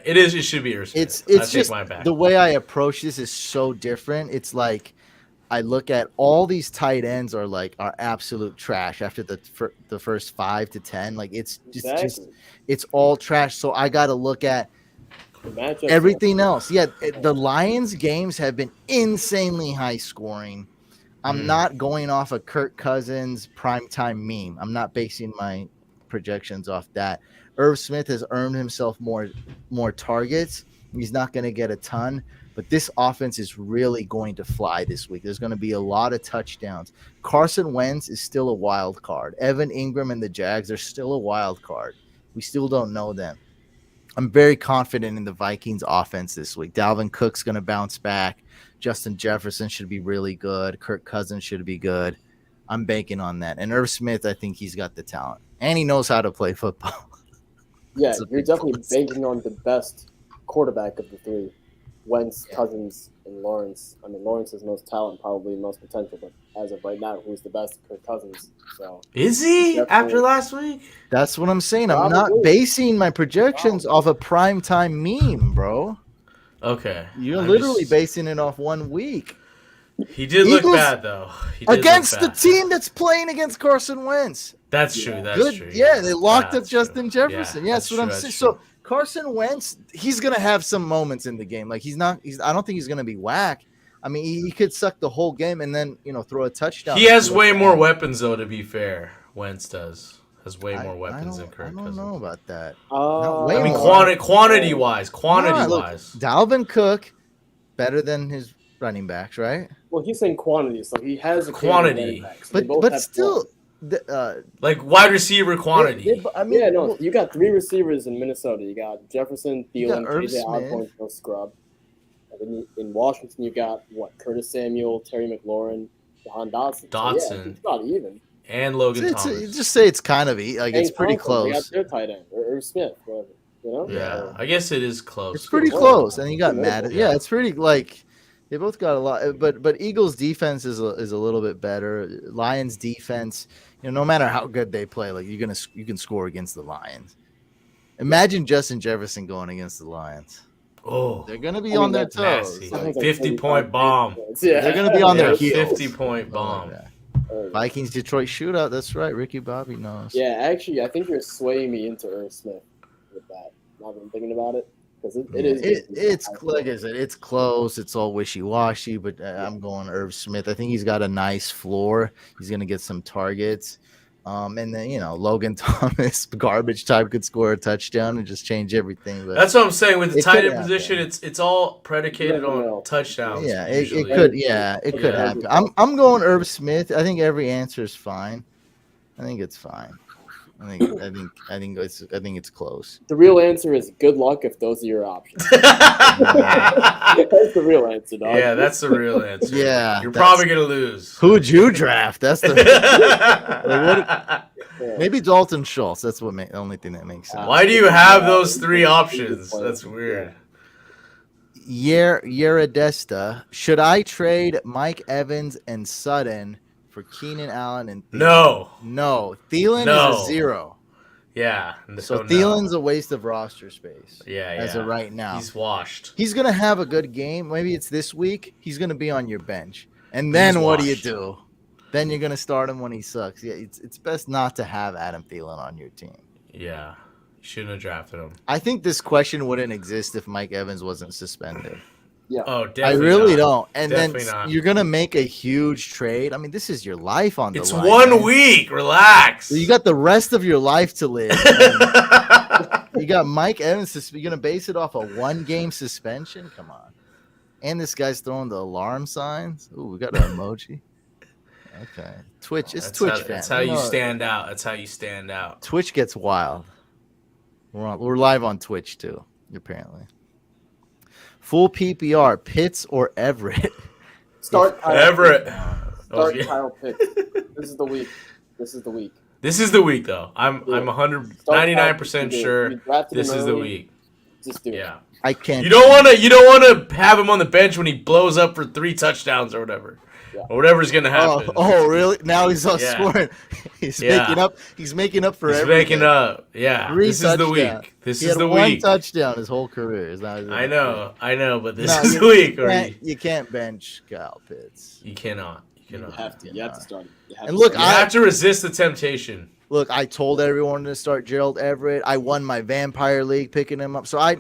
It is. It should be Irv Smith. I It's take just my back. the way I approach this is so different. It's like I look at all these tight ends are absolute trash after the first 5 to 10. Like it's just Exactly. it's all trash. So I got to look at The matchups everything else. Yeah, the Lions games have been insanely high scoring. I'm not going off a Kirk Cousins primetime meme. I'm not basing my projections off that. Irv Smith has earned himself more targets. He's not going to get a ton, but this offense is really going to fly this week. There's going to be a lot of touchdowns. Carson Wentz is still a wild card. Evan Ingram and the Jags are still a wild card. We still don't know them. I'm very confident in the Vikings offense this week. Dalvin Cook's going to bounce back. Justin Jefferson should be really good. Kirk Cousins should be good. I'm banking on that. And Irv Smith, I think he's got the talent. And he knows how to play football. Yeah, It's a you're big definitely plus. banking on the best quarterback of the three. Wentz, Cousins, and Lawrence. I mean, Lawrence has most talent, probably most potential, but as of right now, who's the best? Kirk Cousins. So Is he Definitely. after last week? That's what I'm saying. I'm not Probably. basing my projections off a primetime meme, bro. Okay. You're I'm literally just- basing it off 1 week. He did Eagles look bad though. He did Against look the bad. team that's playing against Carson Wentz. That's true. That's Good. true. Yeah, they locked up That's Justin true. Jefferson. Yeah, Yeah, that's that's what I'm true, saying. that's So true. Carson Wentz, he's gonna have some moments in the game. Like he's not. I don't think he's gonna be whack. I mean, he could suck the whole game and then throw a touchdown. He has or two way at the more end. weapons though. To be fair, Wentz has way more I weapons than don't, Kirk I don't Cousins. know about that. I I mean, more. quantity wise, Nah, look, wise. Dalvin Cook better than his running backs, right? Well, he's saying quantity, so he has a Quantity. But still, Like wide receiver quantity. I mean, yeah, no, well, you got 3 receivers in Minnesota. You got Jefferson, You got Thielen, Irv KJ Smith. Osborne, no scrub. And then in Washington, you got Curtis Samuel, Terry McLaurin, Jahan Dotson. So, Dotson. it's about even. And Logan it's Thomas. just say it's kind of like it's And pretty Conklin, They close. got their tight end or Smith, whatever. Yeah, I guess it is close. It's pretty close. close, and you got Yeah. Madden. Yeah, it's pretty like they both got a lot. But Eagles defense is a little bit better. Lions defense, no matter how good they play, like you can score against the Lions. Imagine Justin Jefferson going against the Lions. Oh, They're gonna be on their that's toes. nasty. Like, 50-point bomb. Yeah. They're gonna be on their Yeah, heels. 50-point bomb. Yeah. Vikings Detroit shootout. That's right. Ricky Bobby knows. Yeah, actually, I think you're swaying me into Irv Smith with that. Now that I'm thinking about it, because it is. It's like I said, it's close. It's all wishy washy, but I'm going Irv Smith. I think he's got a nice floor. He's gonna get some targets, and then Logan Thomas, garbage type, could score a touchdown and just change everything. But That's what I'm saying with the It tight could end position. It's all predicated on touchdowns. yeah, it usually. could. Yeah, it could Yeah. happen. I'm going Irv Smith. I think every answer is fine. I think it's fine. I think it's close. The real answer is good luck if those are your options. That's the real answer, dog. Yeah, that's the real answer. Yeah, You're that's- probably gonna lose. Who'd you draft? That's the Yeah. maybe Dalton Schultz. That's the only thing that makes sense. Why do you have those 3 options? That's weird. Yeradesta. Should I trade Mike Evans and Sutton for Keenan Allen and Thielen? No. Thielen No. is a 0. Yeah. So no. Thielen's a waste of roster space. Yeah. As of right now. He's washed. He's going to have a good game. Maybe it's this week. He's going to be on your bench. And then He's what do you washed. do? Then you're going to start him when he sucks. Yeah, it's best not to have Adam Thielen on your team. Yeah. You shouldn't have drafted him. I think this question wouldn't exist if Mike Evans wasn't suspended. Oh, I definitely really not. don't. And Definitely then not. you're going to make a huge trade. I mean, this is your life on the It's line. 1 man. week. Relax. You got the rest of your life to live. You got Mike Evans. You're going to base it off a 1-game suspension? Come on. And this guy's throwing the alarm signs. Ooh, we got an emoji. Okay. Twitch. It's That's Twitch how, fans. That's how you stand out. That's how you stand out. Twitch gets wild. We're live on Twitch too, apparently. Full PPR, Pitts or Everett? Start Kyle Everett. Pitts. Oh, Start yeah. Kyle Pitts. This is the week. This is the week, though. I'm 99% sure this is the week. Just do it. Yeah. I can't. You don't want to have him on the bench when he blows up for 3 touchdowns or whatever. Yeah. Or whatever's gonna happen. Oh, really? Now he's all Yeah. scoring. He's Yeah. making up. He's making up for He's everything. making up. Yeah. 3 This is the touchdowns. week. This He is had the 1 week. touchdown his whole career. Is not. I know, but this No, is the week. You can't bench Kyle Pitts. You cannot. You You cannot. have to. You have to start. You have And to look, You start. have to resist the temptation. Look, I told everyone to start Gerald Everett. I won my Vampire League picking him up. So I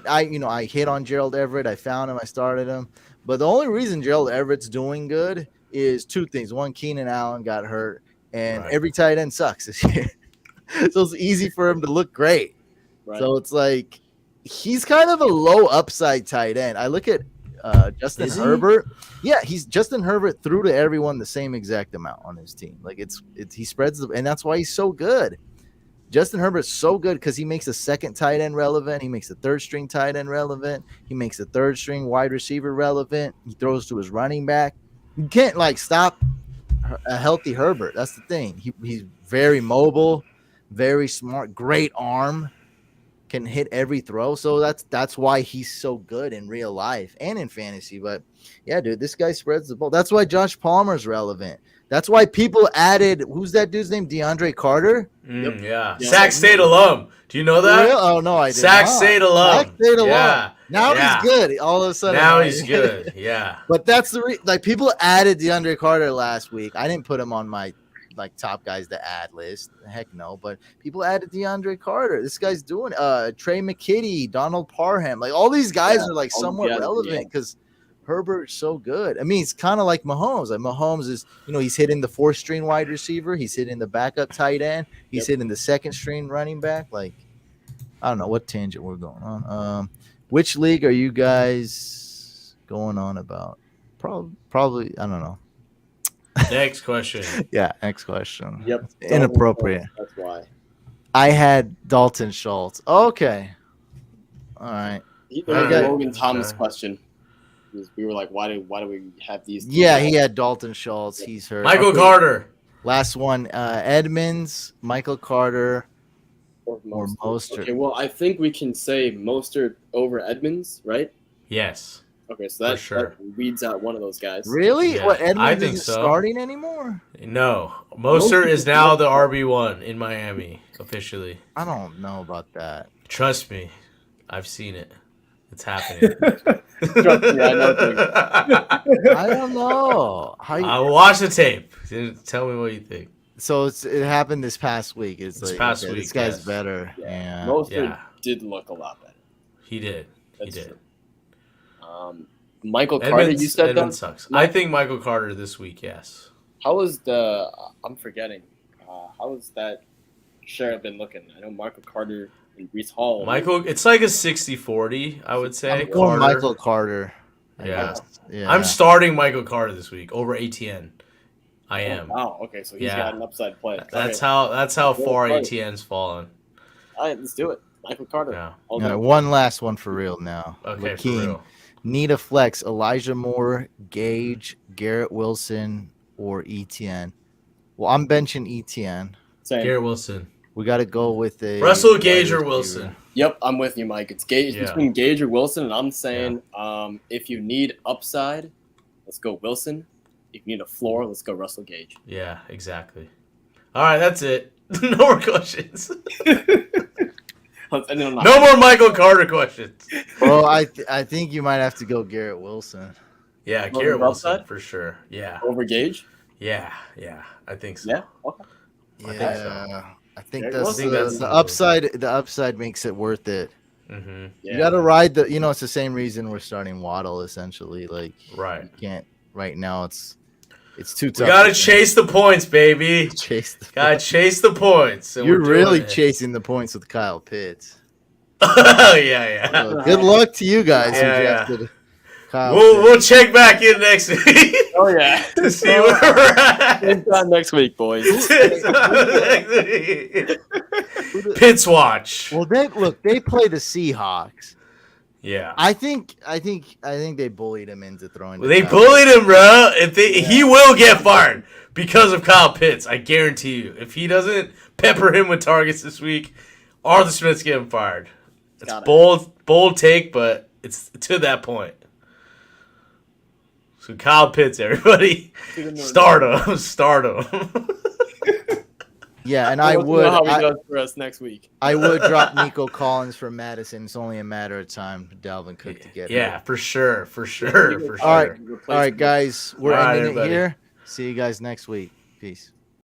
hit on Gerald Everett. I found him. I started him. But the only reason Gerald Everett's doing good is 2 things. One, Keenan Allen got hurt, and Right. every tight end sucks this year. So it's easy for him to look great. Right. So it's like he's kind of a low upside tight end. I look at Justin Is he? Herbert. Yeah, Justin Herbert threw to everyone the same exact amount on his team. Like it's he spreads and that's why he's so good. Justin Herbert's so good because he makes a second tight end relevant. He makes a 3rd string tight end relevant. He makes a 3rd string wide receiver relevant. He throws to his running back. You can't stop a healthy Herbert. That's the thing. He's very mobile, very smart, great arm, can hit every throw. So that's why he's so good in real life and in fantasy. But yeah, dude, this guy spreads the ball. That's why Josh Palmer's relevant. That's why people added who's that dude's name? DeAndre Carter. Yeah. Yeah. Sac State alum. Do you know that? Real? Oh no, I did Sac not. State alum. Sac State alum. Yeah. Now Yeah. he's good. All of a sudden, Now like- he's good. Yeah. But that's the like people added DeAndre Carter last week. I didn't put him on my like top guys to add list. Heck no. But people added DeAndre Carter. This guy's doing Trey McKitty, Donald Parham. Like all these guys are like somewhat relevant because Herbert's so good. I mean, it's kind of like Mahomes. Like Mahomes is, he's hitting the 4th string wide receiver. He's hitting the backup tight end. He's hitting the 2nd string running back. Like, I don't know what tangent we're going on. Which league are you guys going on about? Probably, I don't know. Next question. Yeah, next question. Yep. Inappropriate. That's why. I had Dalton Schultz. Okay. All right. There was Okay. a Logan Thomas question. We were like, why do we have these? Yeah, he had Dalton Schultz. He's hurt. Michael Okay. Carter. Last one, Edmonds, Michael Carter, or Mostert. Okay, well, I think we can say Mostert over Edmonds, right? Yes. Okay, so that, sure. that weeds out one of those guys. Really? Yeah, What, Edmonds I think isn't so. starting anymore? No. Mostert is now the RB1 in Miami, officially. I don't know about that. Trust me. I've seen it. It's happening. Trust me, I know things. I don't know. How you, I watch the tape. Tell me what you think. so it happened this past week. It's This like, past okay, week, this guy's yes. better. Yeah. Yeah. Mostert Yeah. did look a lot better. He did. That's he did. true. Michael Carter, you said Edmonds that? sucks. I think Michael Carter this week, yes. How was the? I'm forgetting. How has that share been looking? I know Michael Carter and Brees Hall. It's like a 60-40, I would say. I'm going Michael Carter. I Yeah. guess. Yeah. I'm starting Michael Carter this week over Etienne. I am. Wow. Okay, so he's Yeah. got an upside play. That's Okay. how far Right. Etienne's fallen. All right, let's do it. Michael Carter. Yeah. All All right, day. one last one for real now. Okay, for Lakeem. real. Need a flex, Elijah Moore, Gage, Garrett Wilson, or Etienne. Well, I'm benching Etienne. Same. Garrett Wilson. We got to go with a Russell Gage or wide Wilson. receiver. Yep, I'm with you, Mike. It's Gage Yeah. between Gage or Wilson, and I'm saying if you need upside, let's go Wilson. If you need a floor, let's go Russell Gage. Yeah, exactly. All right, that's it. No more questions. Let's end it on a No more Michael Carter questions. Well, I think you might have to go Garrett Wilson. Yeah, Well, Garrett Wilson upside? for sure. Yeah, over Gage. yeah. I think so. Yeah. Okay. I think Yeah, I think Garrett that's, Wilson. the, the upside. The upside makes it worth it. Mm-hmm. Yeah. You got to ride the. It's the same reason we're starting Waddle essentially. Like Right. you can't right now. It's too We tough. gotta chase the points, baby. chase. The Gotta chase the points. and You're we're doing really it. chasing the points with Kyle Pitts. Oh yeah. So good luck to you guys who Yeah, yeah. drafted Kyle. We'll check back in next week Oh yeah. to see where we're at. Same time next week, boys. Pitts watch. Well, they play the Seahawks. Yeah. I think they bullied him into throwing. Well, to they Kyle. bullied him, bro. He will get fired because of Kyle Pitts. I guarantee you. If he doesn't pepper him with targets this week, Arthur Smith's getting fired. It's Got it. bold take, but it's to that point. So Kyle Pitts, everybody, start him. Yeah, and We'll I see how would. he does for us next week. I would drop Nico Collins for Madison. It's only a matter of time for Dalvin Cook to get Yeah, him. for sure. All right, guys, we're All right, ending everybody. it here. See you guys next week. Peace.